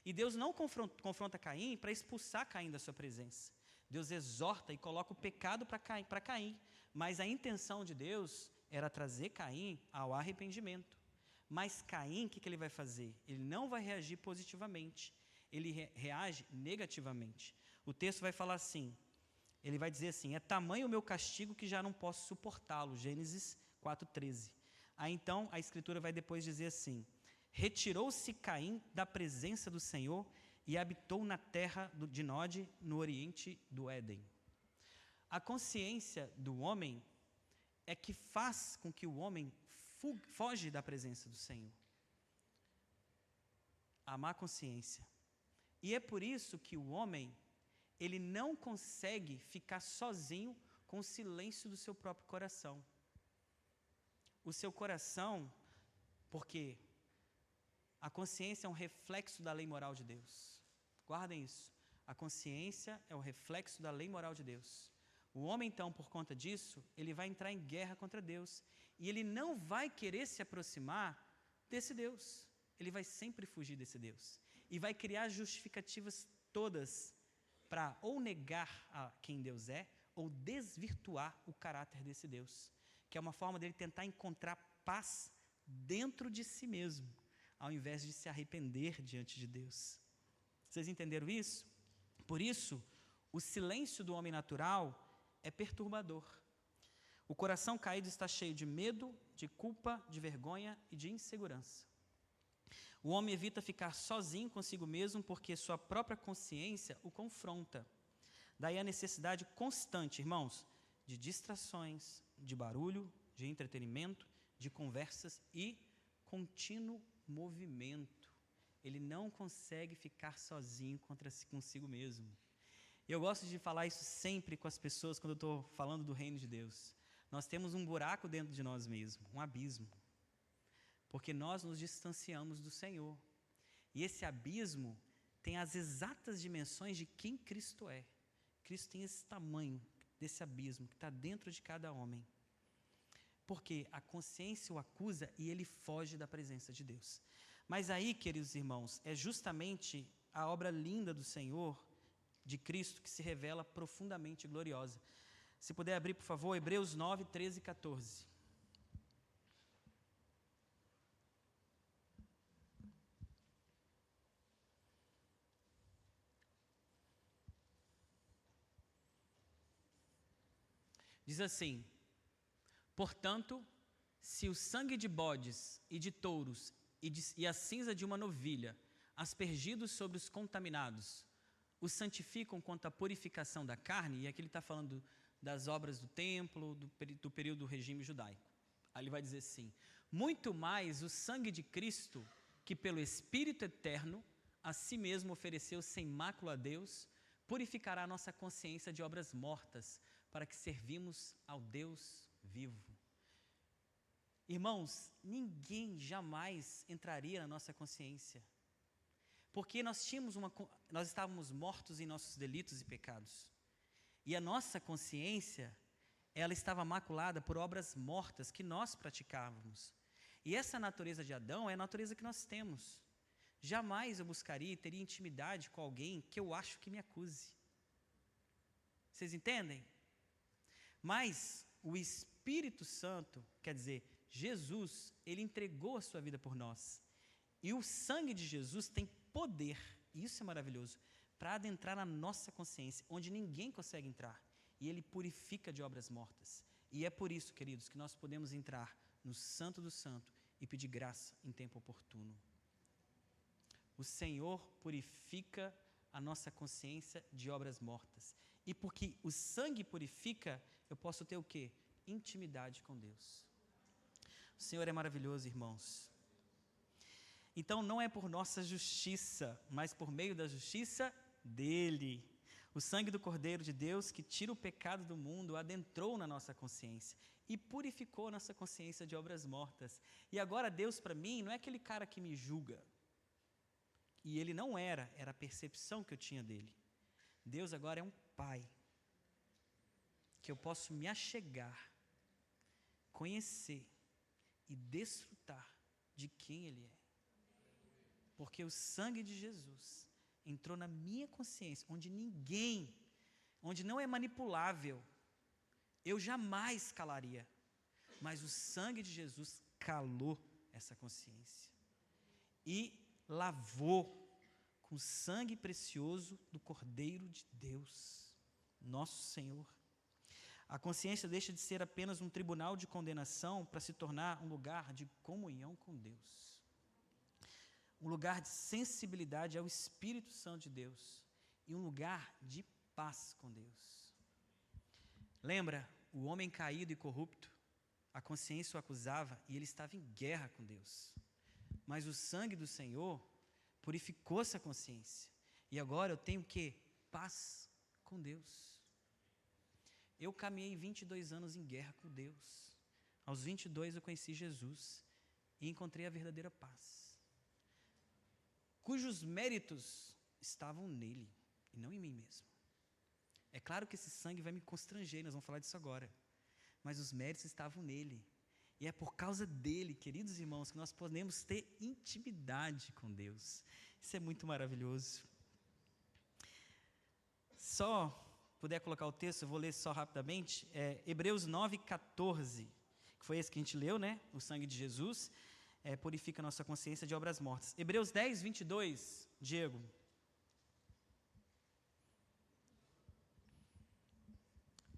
E Deus não confronta Caim para expulsar Caim da sua presença. Deus exorta e coloca o pecado para Caim. Mas a intenção de Deus era trazer Caim ao arrependimento. Mas Caim, o que ele vai fazer? Ele não vai reagir positivamente. Ele reage negativamente. O texto vai falar assim, ele vai dizer assim, é tamanho o meu castigo que já não posso suportá-lo. Gênesis 4:13. Aí então a Escritura vai depois dizer assim, retirou-se Caim da presença do Senhor e habitou na terra de Nod, no oriente do Éden. A consciência do homem é que faz com que o homem foge da presença do Senhor. A má consciência. E é por isso que o homem, ele não consegue ficar sozinho com o silêncio do seu próprio coração. O seu coração, porque a consciência é um reflexo da lei moral de Deus. Guardem isso. A consciência é o reflexo da lei moral de Deus. O homem, então, por conta disso, ele vai entrar em guerra contra Deus. E ele não vai querer se aproximar desse Deus. Ele vai sempre fugir desse Deus. E vai criar justificativas todas para ou negar a quem Deus é, ou desvirtuar o caráter desse Deus. Que é uma forma dele tentar encontrar paz dentro de si mesmo, ao invés de se arrepender diante de Deus. Vocês entenderam isso? Por isso, o silêncio do homem natural é perturbador. O coração caído está cheio de medo, de culpa, de vergonha e de insegurança. O homem evita ficar sozinho consigo mesmo porque sua própria consciência o confronta. Daí a necessidade constante, irmãos, de distrações, de barulho, de entretenimento, de conversas e contínuo movimento. Ele não consegue ficar sozinho consigo mesmo. Eu gosto de falar isso sempre com as pessoas quando eu estou falando do reino de Deus. Nós temos um buraco dentro de nós mesmos, um abismo. Porque nós nos distanciamos do Senhor. E esse abismo tem as exatas dimensões de quem Cristo é. Cristo tem esse tamanho desse abismo que está dentro de cada homem. Porque a consciência o acusa e ele foge da presença de Deus. Mas aí, queridos irmãos, é justamente a obra linda do Senhor, de Cristo, que se revela profundamente gloriosa. Se puder abrir, por favor, Hebreus 9, 13 e 14. Diz assim, portanto, se o sangue de bodes e de touros e a cinza de uma novilha, aspergidos sobre os contaminados, os santificam quanto à purificação da carne, e aqui ele está falando das obras do templo, do período do regime judaico. Aí ele vai dizer assim, muito mais o sangue de Cristo, que pelo Espírito eterno, a si mesmo ofereceu sem mácula a Deus, purificará a nossa consciência de obras mortas, para que servimos ao Deus vivo. Irmãos, ninguém jamais entraria na nossa consciência Porque nós estávamos mortos em nossos delitos e pecados. E a nossa consciência, ela estava maculada por obras mortas que nós praticávamos. E essa natureza de Adão é a natureza que nós temos. Jamais eu buscaria e teria intimidade com alguém que eu acho que me acuse. Vocês entendem? Mas o Espírito Santo, quer dizer, Jesus, ele entregou a sua vida por nós. E o sangue de Jesus tem poder, e isso é maravilhoso, para adentrar na nossa consciência, onde ninguém consegue entrar. E ele purifica de obras mortas. E é por isso, queridos, que nós podemos entrar no Santo do Santo e pedir graça em tempo oportuno. O Senhor purifica a nossa consciência de obras mortas. E porque o sangue purifica, eu posso ter o quê? Intimidade com Deus. O Senhor é maravilhoso, irmãos. Então não é por nossa justiça, mas por meio da justiça dele. O sangue do Cordeiro de Deus, que tira o pecado do mundo, adentrou na nossa consciência e purificou nossa consciência de obras mortas. E agora Deus, para mim, não é aquele cara que me julga. E ele não era a percepção que eu tinha dele. Deus agora é um pai, que eu posso me achegar, conhecer e desfrutar de quem ele é. Porque o sangue de Jesus entrou na minha consciência, onde não é manipulável, eu jamais calaria. Mas o sangue de Jesus calou essa consciência e lavou com o sangue precioso do Cordeiro de Deus, nosso Senhor. A consciência deixa de ser apenas um tribunal de condenação para se tornar um lugar de comunhão com Deus. Um lugar de sensibilidade ao Espírito Santo de Deus e um lugar de paz com Deus. Lembra, o homem caído e corrupto, a consciência o acusava e ele estava em guerra com Deus. Mas o sangue do Senhor purificou essa consciência. E agora eu tenho o quê? Paz com Deus. Eu caminhei 22 anos em guerra com Deus. Aos 22 eu conheci Jesus e encontrei a verdadeira paz, cujos méritos estavam nele e não em mim mesmo. É claro que esse sangue vai me constranger, nós vamos falar disso agora. Mas os méritos estavam nele. E é por causa dele, queridos irmãos, que nós podemos ter intimidade com Deus. Isso é muito maravilhoso. Só puder colocar o texto, eu vou ler só rapidamente. Hebreus 9,14, que foi esse que a gente leu, né? O sangue de Jesus purifica a nossa consciência de obras mortas. Hebreus 10, 22, Diego.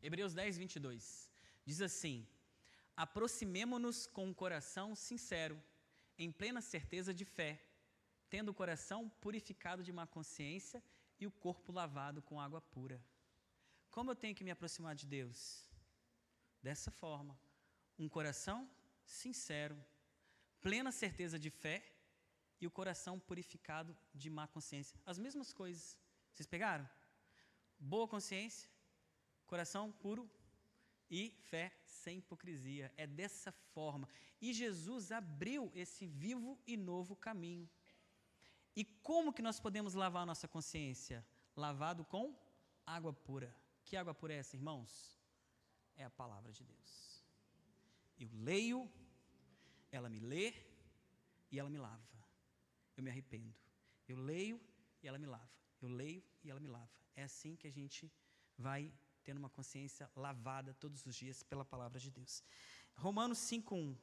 Hebreus 10, 22. Diz assim: aproximemo-nos com um coração sincero, em plena certeza de fé, tendo o coração purificado de má consciência e o corpo lavado com água pura. Como eu tenho que me aproximar de Deus? Dessa forma, um coração sincero, plena certeza de fé e o coração purificado de má consciência. As mesmas coisas. Vocês pegaram? Boa consciência, coração puro e fé sem hipocrisia. É dessa forma. E Jesus abriu esse vivo e novo caminho. E como que nós podemos lavar a nossa consciência? Lavado com água pura. Que água pura é essa, irmãos? É a palavra de Deus. Eu leio, ela me lê e ela me lava. Eu me arrependo. Eu leio e ela me lava. Eu leio e ela me lava. É assim que a gente vai tendo uma consciência lavada todos os dias pela palavra de Deus. Romanos 5:1.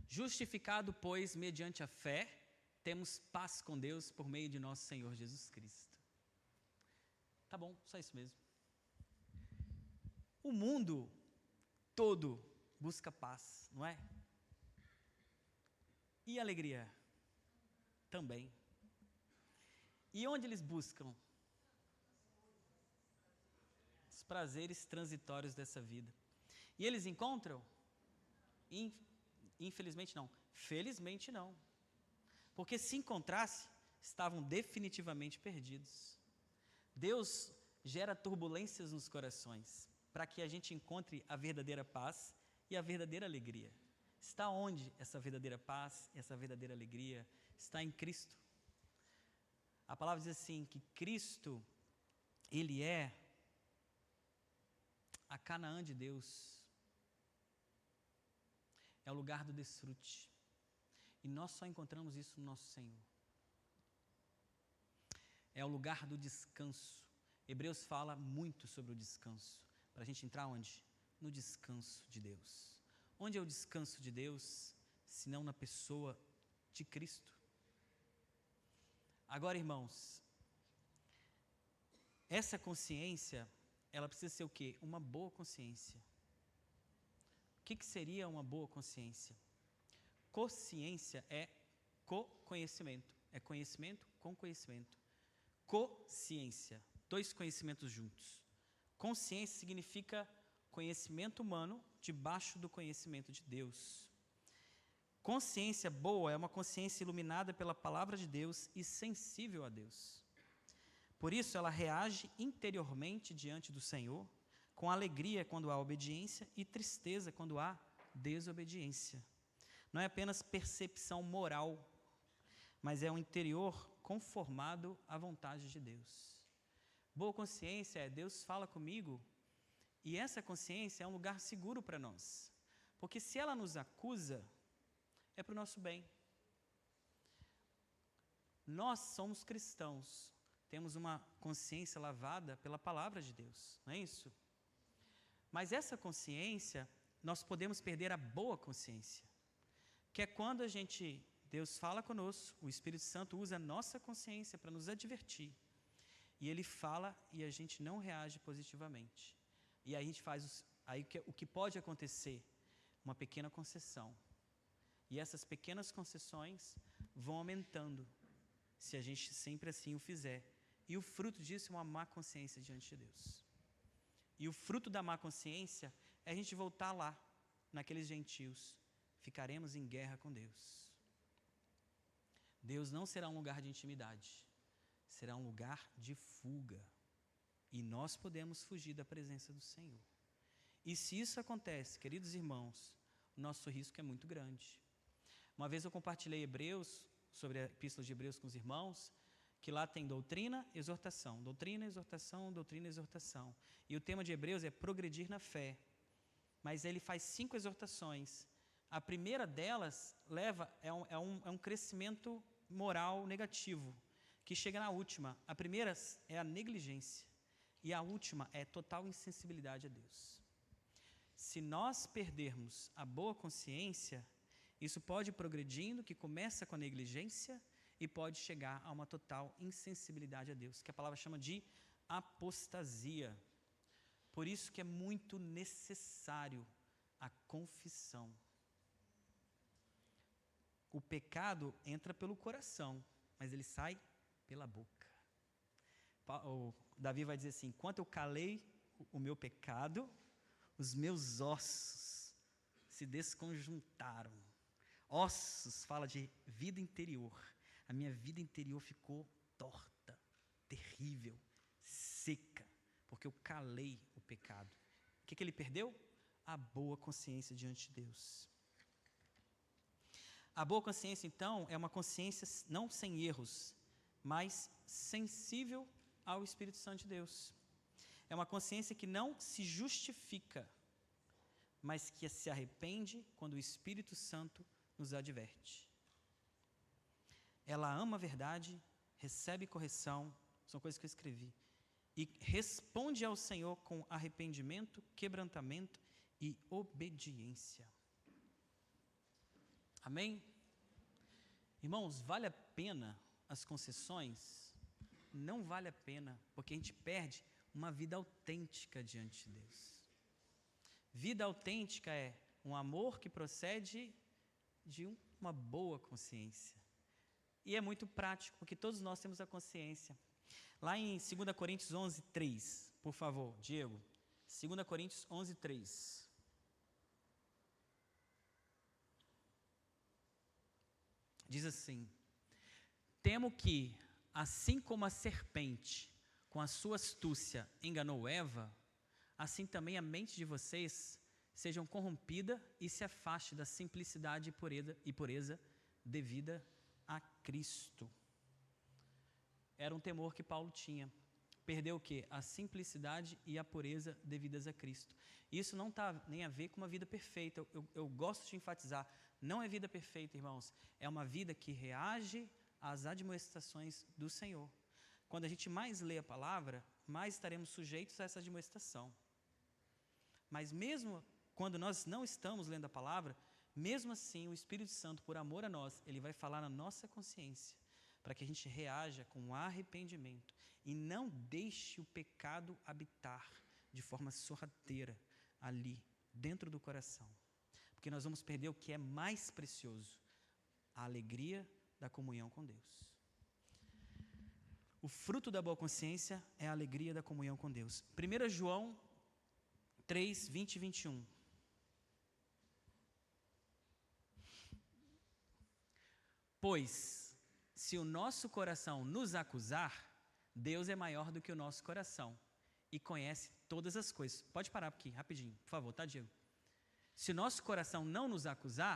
Justificado, pois, mediante a fé, temos paz com Deus por meio de nosso Senhor Jesus Cristo. Tá bom, só isso mesmo. O mundo todo busca paz, não é? E alegria? Também. E onde eles buscam? Os prazeres transitórios dessa vida. E eles encontram? Infelizmente não. Felizmente não. Porque se encontrasse, estavam definitivamente perdidos. Deus gera turbulências nos corações para que a gente encontre a verdadeira paz e a verdadeira alegria. Está onde essa verdadeira paz, essa verdadeira alegria? Está em Cristo. A palavra diz assim, que Cristo, Ele é a Canaã de Deus. É o lugar do desfrute. E nós só encontramos isso no nosso Senhor. É o lugar do descanso. Hebreus fala muito sobre o descanso. Para a gente entrar onde? No descanso de Deus. Onde é o descanso de Deus, se não na pessoa de Cristo? Agora, irmãos, essa consciência, ela precisa ser o quê? Uma boa consciência. O que seria uma boa consciência? Consciência é co-conhecimento. É conhecimento com conhecimento. Consciência. 2 conhecimentos juntos. Consciência significa conhecimento humano debaixo do conhecimento de Deus. Consciência boa é uma consciência iluminada pela palavra de Deus e sensível a Deus. Por isso, ela reage interiormente diante do Senhor, com alegria quando há obediência e tristeza quando há desobediência. Não é apenas percepção moral, mas é um interior conformado à vontade de Deus. Boa consciência é Deus fala comigo, e essa consciência é um lugar seguro para nós. Porque se ela nos acusa, é para o nosso bem. Nós somos cristãos, temos uma consciência lavada pela palavra de Deus, não é isso? Mas essa consciência, nós podemos perder a boa consciência, que é quando Deus fala conosco, o Espírito Santo usa a nossa consciência para nos advertir, e Ele fala e a gente não reage positivamente. E aí a gente faz, o que pode acontecer? Uma pequena concessão. E essas pequenas concessões vão aumentando, se a gente sempre assim o fizer. E o fruto disso é uma má consciência diante de Deus. E o fruto da má consciência é a gente voltar lá, naqueles gentios. Ficaremos em guerra com Deus. Deus não será um lugar de intimidade, será um lugar de fuga. E nós podemos fugir da presença do Senhor. E se isso acontece, queridos irmãos, o nosso risco é muito grande. Uma vez eu compartilhei sobre a Epístola de Hebreus com os irmãos, que lá tem doutrina, exortação, doutrina, exortação, doutrina, exortação. E o tema de Hebreus é progredir na fé. Mas ele faz 5 exortações. A primeira delas é um crescimento moral negativo, que chega na última. A primeira é a negligência. E a última é total insensibilidade a Deus. Se nós perdermos a boa consciência, isso pode ir progredindo, que começa com a negligência e pode chegar a uma total insensibilidade a Deus, que a palavra chama de apostasia. Por isso que é muito necessário a confissão. O pecado entra pelo coração, mas ele sai pela boca. Davi vai dizer assim, enquanto eu calei o meu pecado, os meus ossos se desconjuntaram. Ossos fala de vida interior. A minha vida interior ficou torta, terrível, seca, porque eu calei o pecado. O que ele perdeu? A boa consciência diante de Deus. A boa consciência, então, é uma consciência não sem erros, mas sensível ao Espírito Santo de Deus. É uma consciência que não se justifica, mas que se arrepende quando o Espírito Santo nos adverte. Ela ama a verdade, recebe correção, são coisas que eu escrevi, e responde ao Senhor com arrependimento, quebrantamento e obediência. Amém? Irmãos, vale a pena as concessões? Não vale a pena, porque a gente perde uma vida autêntica diante de Deus. Vida autêntica é um amor que procede de uma boa consciência. E é muito prático, porque todos nós temos a consciência. Lá em 2 Coríntios 11, 3, por favor, Diego. 2 Coríntios 11, 3. Diz assim, temo que, assim como a serpente, com a sua astúcia, enganou Eva, assim também a mente de vocês sejam corrompidas e se afaste da simplicidade e pureza devida a Cristo. Era um temor que Paulo tinha. Perdeu o quê? A simplicidade e a pureza devidas a Cristo. Isso não está nem a ver com uma vida perfeita. Eu gosto de enfatizar, não é vida perfeita, irmãos. É uma vida que reage às admoestações do Senhor. Quando a gente mais lê a palavra, mais estaremos sujeitos a essa admoestação. Mas mesmo quando nós não estamos lendo a palavra, mesmo assim o Espírito Santo, por amor a nós, ele vai falar na nossa consciência, para que a gente reaja com arrependimento e não deixe o pecado habitar de forma sorrateira ali, dentro do coração. Porque nós vamos perder o que é mais precioso, a alegria da comunhão com Deus. O fruto da boa consciência é a alegria da comunhão com Deus. 1 João 3, 20 e 21. Pois, se o nosso coração nos acusar, Deus é maior do que o nosso coração e conhece todas as coisas. Pode parar aqui, rapidinho, por favor, tá, Diego? Se o nosso coração nos acusar,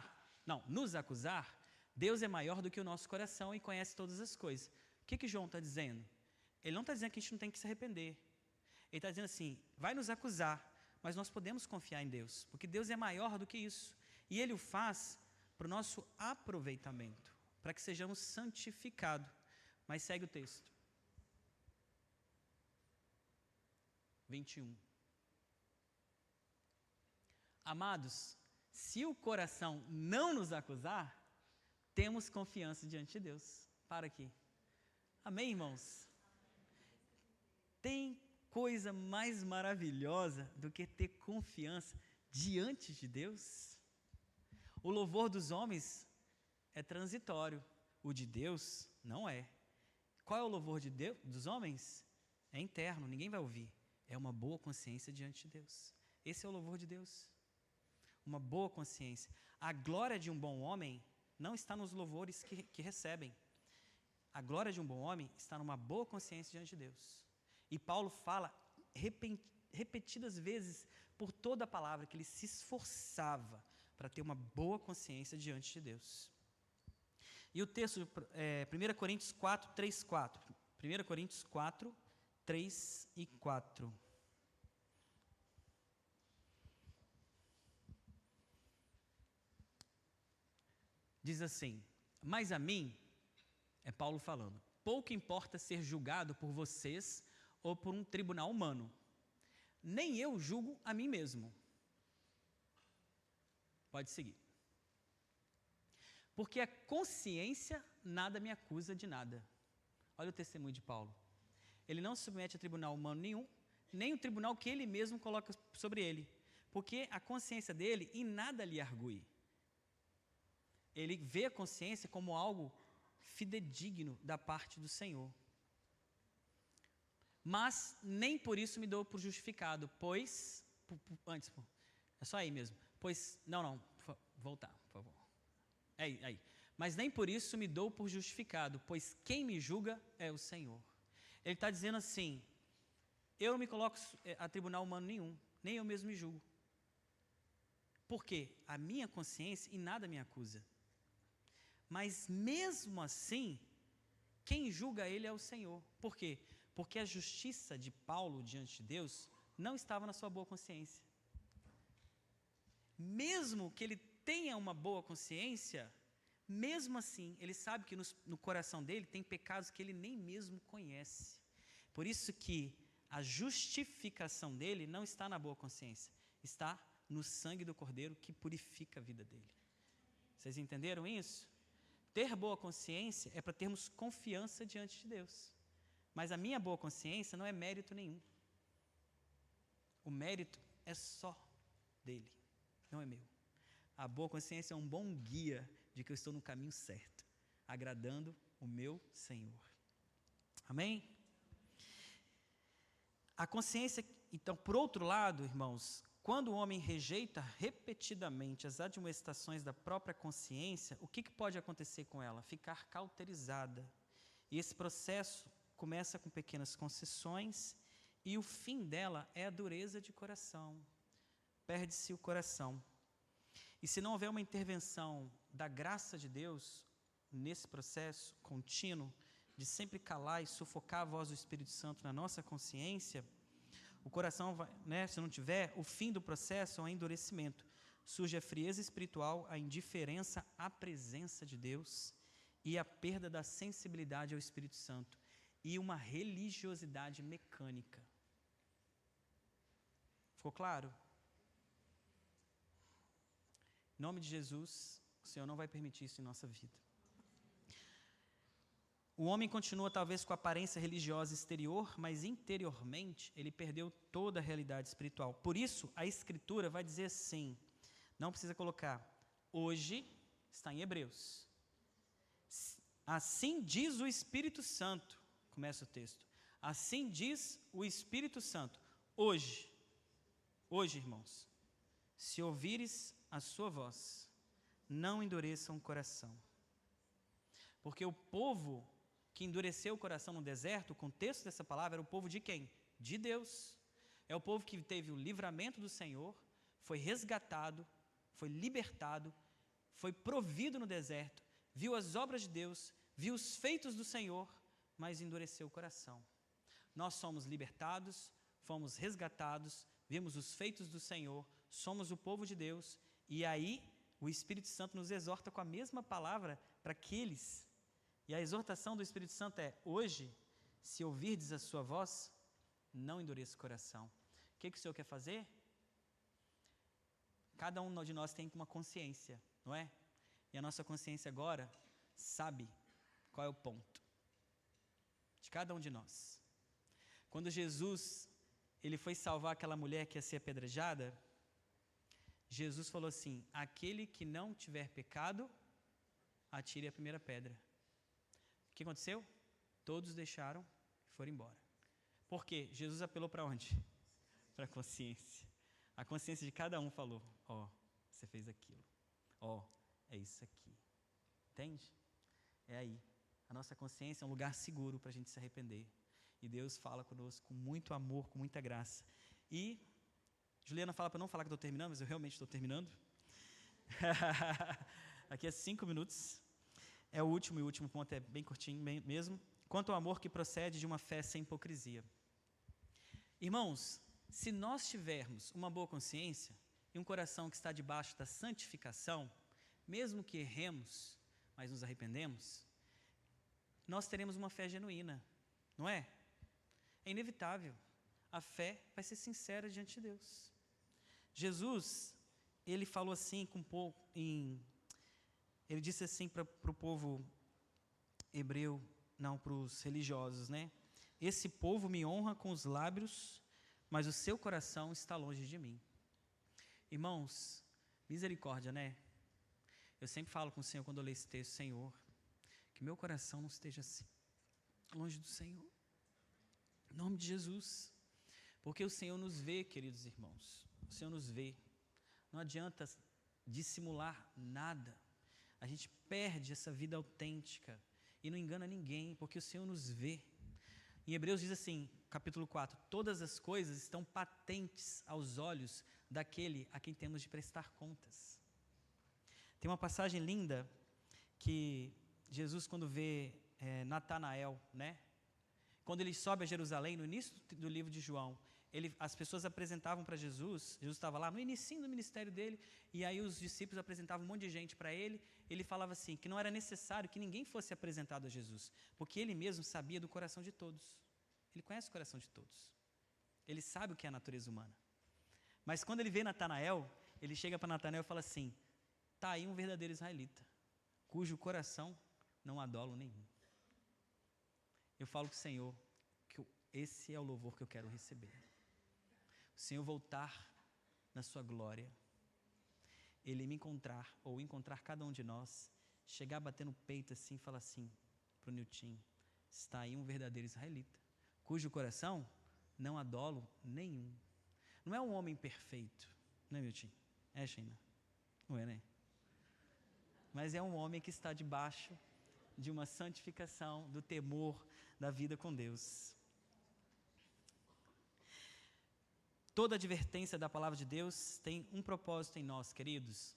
Deus é maior do que o nosso coração e conhece todas as coisas. O que João está dizendo? Ele não está dizendo que a gente não tem que se arrepender. Ele está dizendo assim, vai nos acusar, mas nós podemos confiar em Deus, porque Deus é maior do que isso. E Ele o faz para o nosso aproveitamento, para que sejamos santificados. Mas segue o texto. 21. Amados, se o coração não nos acusar, temos confiança diante de Deus. Para aqui. Amém, irmãos? Tem coisa mais maravilhosa do que ter confiança diante de Deus? O louvor dos homens é transitório, o de Deus não é. Qual é o louvor de Deus, dos homens? É interno, ninguém vai ouvir. É uma boa consciência diante de Deus. Esse é o louvor de Deus. Uma boa consciência. A glória de um bom homem não está nos louvores que recebem. A glória de um bom homem está numa boa consciência diante de Deus. E Paulo fala repetidas vezes por toda a palavra que ele se esforçava para ter uma boa consciência diante de Deus. E o texto, 1 Coríntios 4, 3, 4. 1 Coríntios 4, 3 e 4. Diz assim, mas a mim, é Paulo falando, pouco importa ser julgado por vocês ou por um tribunal humano. Nem eu julgo a mim mesmo. Pode seguir. Porque a consciência nada me acusa de nada. Olha o testemunho de Paulo. Ele não se submete a tribunal humano nenhum, nem o tribunal que ele mesmo coloca sobre ele. Porque a consciência dele em nada lhe argue. Ele vê a consciência como algo fidedigno da parte do Senhor. Mas nem por isso me dou por justificado, pois... é só aí mesmo. Pois... Não, voltar, por favor. Aí. Mas nem por isso me dou por justificado, pois quem me julga é o Senhor. Ele está dizendo assim, eu não me coloco a tribunal humano nenhum, nem eu mesmo me julgo. Por quê? A minha consciência em nada me acusa. Mas mesmo assim, quem julga ele é o Senhor. Por quê? Porque a justiça de Paulo diante de Deus não estava na sua boa consciência. Mesmo que ele tenha uma boa consciência, mesmo assim, ele sabe que no coração dele tem pecados que ele nem mesmo conhece. Por isso que a justificação dele não está na boa consciência, está no sangue do Cordeiro que purifica a vida dele. Vocês entenderam isso? Ter boa consciência é para termos confiança diante de Deus. Mas a minha boa consciência não é mérito nenhum. O mérito é só dele, não é meu. A boa consciência é um bom guia de que eu estou no caminho certo, agradando o meu Senhor. Amém? A consciência, então, por outro lado, irmãos, quando o homem rejeita repetidamente as admoestações da própria consciência, o que pode acontecer com ela? Ficar cauterizada. E esse processo começa com pequenas concessões e o fim dela é a dureza de coração. perde-se o coração. E se não houver uma intervenção da graça de Deus nesse processo contínuo de sempre calar e sufocar a voz do Espírito Santo na nossa consciência, o coração vai, se não tiver, o fim do processo é o endurecimento. Surge a frieza espiritual, a indiferença à presença de Deus e a perda da sensibilidade ao Espírito Santo e uma religiosidade mecânica. Ficou claro? Em nome de Jesus, o Senhor não vai permitir isso em nossa vida. O homem continua talvez com a aparência religiosa exterior, mas interiormente ele perdeu toda a realidade espiritual. Por isso, a Escritura vai dizer assim, não precisa colocar, hoje, está em Hebreus. Assim diz o Espírito Santo, começa o texto. Assim diz o Espírito Santo, hoje, irmãos, se ouvires a sua voz, não endureçam o coração. Porque o povo que endureceu o coração no deserto, o contexto dessa palavra era o povo de quem? De Deus. É o povo que teve o livramento do Senhor, foi resgatado, foi libertado, foi provido no deserto, viu as obras de Deus, viu os feitos do Senhor, mas endureceu o coração. Nós somos libertados, fomos resgatados, vimos os feitos do Senhor, somos o povo de Deus, e aí o Espírito Santo nos exorta com a mesma palavra para aqueles. E a exortação do Espírito Santo é, hoje, se ouvirdes a sua voz, não endureça o coração. O que o Senhor quer fazer? Cada um de nós tem uma consciência, não é? E a nossa consciência agora sabe qual é o ponto de cada um de nós. Quando Jesus, ele foi salvar aquela mulher que ia ser apedrejada, Jesus falou assim, aquele que não tiver pecado, atire a primeira pedra. O que aconteceu? Todos deixaram e foram embora. Por quê? Jesus apelou para onde? Para a consciência. A consciência de cada um falou, você fez aquilo. É isso aqui. Entende? É aí. A nossa consciência é um lugar seguro para a gente se arrepender. E Deus fala conosco com muito amor, com muita graça. E Juliana fala para não falar que estou terminando, mas eu realmente estou terminando. Aqui é 5 minutos. É o último, e o último ponto é bem curtinho mesmo. Quanto ao amor que procede de uma fé sem hipocrisia. Irmãos, se nós tivermos uma boa consciência e um coração que está debaixo da santificação, mesmo que erremos, mas nos arrependemos, nós teremos uma fé genuína, não é? É inevitável. A fé vai ser sincera diante de Deus. Jesus, ele falou assim ele disse assim para o povo hebreu, para os religiosos, né? Esse povo me honra com os lábios, mas o seu coração está longe de mim. Irmãos, misericórdia, né? Eu sempre falo com o Senhor quando eu leio esse texto, Senhor, que meu coração não esteja assim, longe do Senhor. Em nome de Jesus. Porque o Senhor nos vê, queridos irmãos. O Senhor nos vê. Não adianta dissimular nada. A gente perde essa vida autêntica e não engana ninguém, porque o Senhor nos vê. Em Hebreus diz assim, capítulo 4, todas as coisas estão patentes aos olhos daquele a quem temos de prestar contas. Tem uma passagem linda que Jesus, quando vê Natanael, né? Quando ele sobe a Jerusalém, no início do livro de João, as pessoas apresentavam para Jesus estava lá no início do ministério dele, e aí os discípulos apresentavam um monte de gente para ele falava assim, que não era necessário que ninguém fosse apresentado a Jesus, porque ele mesmo sabia do coração de todos. Ele conhece o coração de todos. Ele sabe o que é a natureza humana. Mas quando ele vê Natanael, ele chega para Natanael e fala assim, está aí um verdadeiro israelita, cujo coração não há dolo nenhum. Eu falo com o Senhor que esse é o louvor que eu quero receber. O Senhor voltar na sua glória, Ele me encontrar, ou encontrar cada um de nós, chegar a bater no peito assim e falar assim para o Nilton, está aí um verdadeiro israelita, cujo coração não há dolo nenhum. Não é um homem perfeito, não é, Nilton? É, Sheina? Não é, né? Mas é um homem que está debaixo de uma santificação, do temor da vida com Deus. Toda advertência da palavra de Deus tem um propósito em nós, queridos: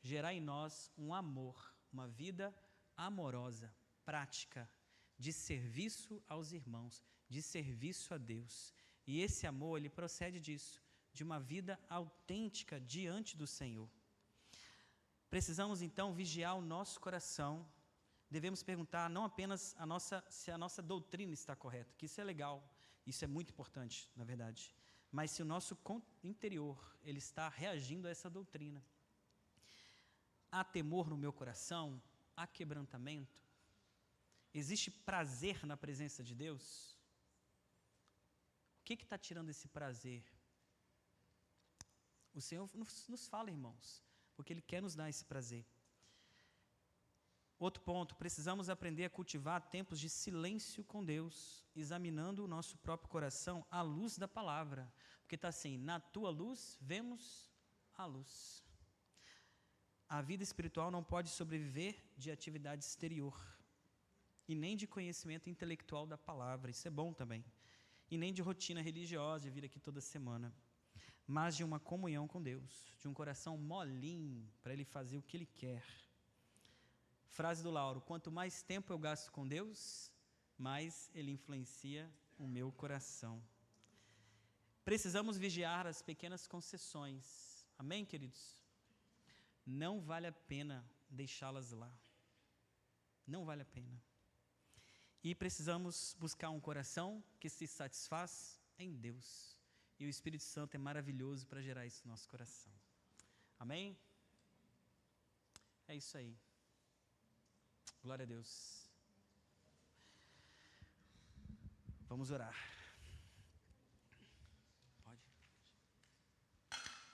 gerar em nós um amor, uma vida amorosa, prática, de serviço aos irmãos, de serviço a Deus. E esse amor, ele procede disso, de uma vida autêntica diante do Senhor. Precisamos, então, vigiar o nosso coração. Devemos perguntar não apenas se a nossa doutrina está correta, que isso é legal, isso é muito importante, na verdade, mas se o nosso interior ele está reagindo a essa doutrina. Há temor no meu coração? Há quebrantamento? Existe prazer na presença de Deus? O que está tirando esse prazer? O Senhor nos fala, irmãos, porque Ele quer nos dar esse prazer. Outro ponto, precisamos aprender a cultivar tempos de silêncio com Deus, examinando o nosso próprio coração à luz da palavra. Porque está assim: na tua luz vemos a luz. A vida espiritual não pode sobreviver de atividade exterior, e nem de conhecimento intelectual da palavra, isso é bom também, e nem de rotina religiosa, de vir aqui toda semana, mas de uma comunhão com Deus, de um coração molinho para Ele fazer o que Ele quer. Frase do Lauro: quanto mais tempo eu gasto com Deus, mais Ele influencia o meu coração. Precisamos vigiar as pequenas concessões. Amém, queridos? Não vale a pena deixá-las lá. Não vale a pena. E precisamos buscar um coração que se satisfaz em Deus. E o Espírito Santo é maravilhoso para gerar isso no nosso coração. Amém? É isso aí. Glória a Deus. Vamos orar.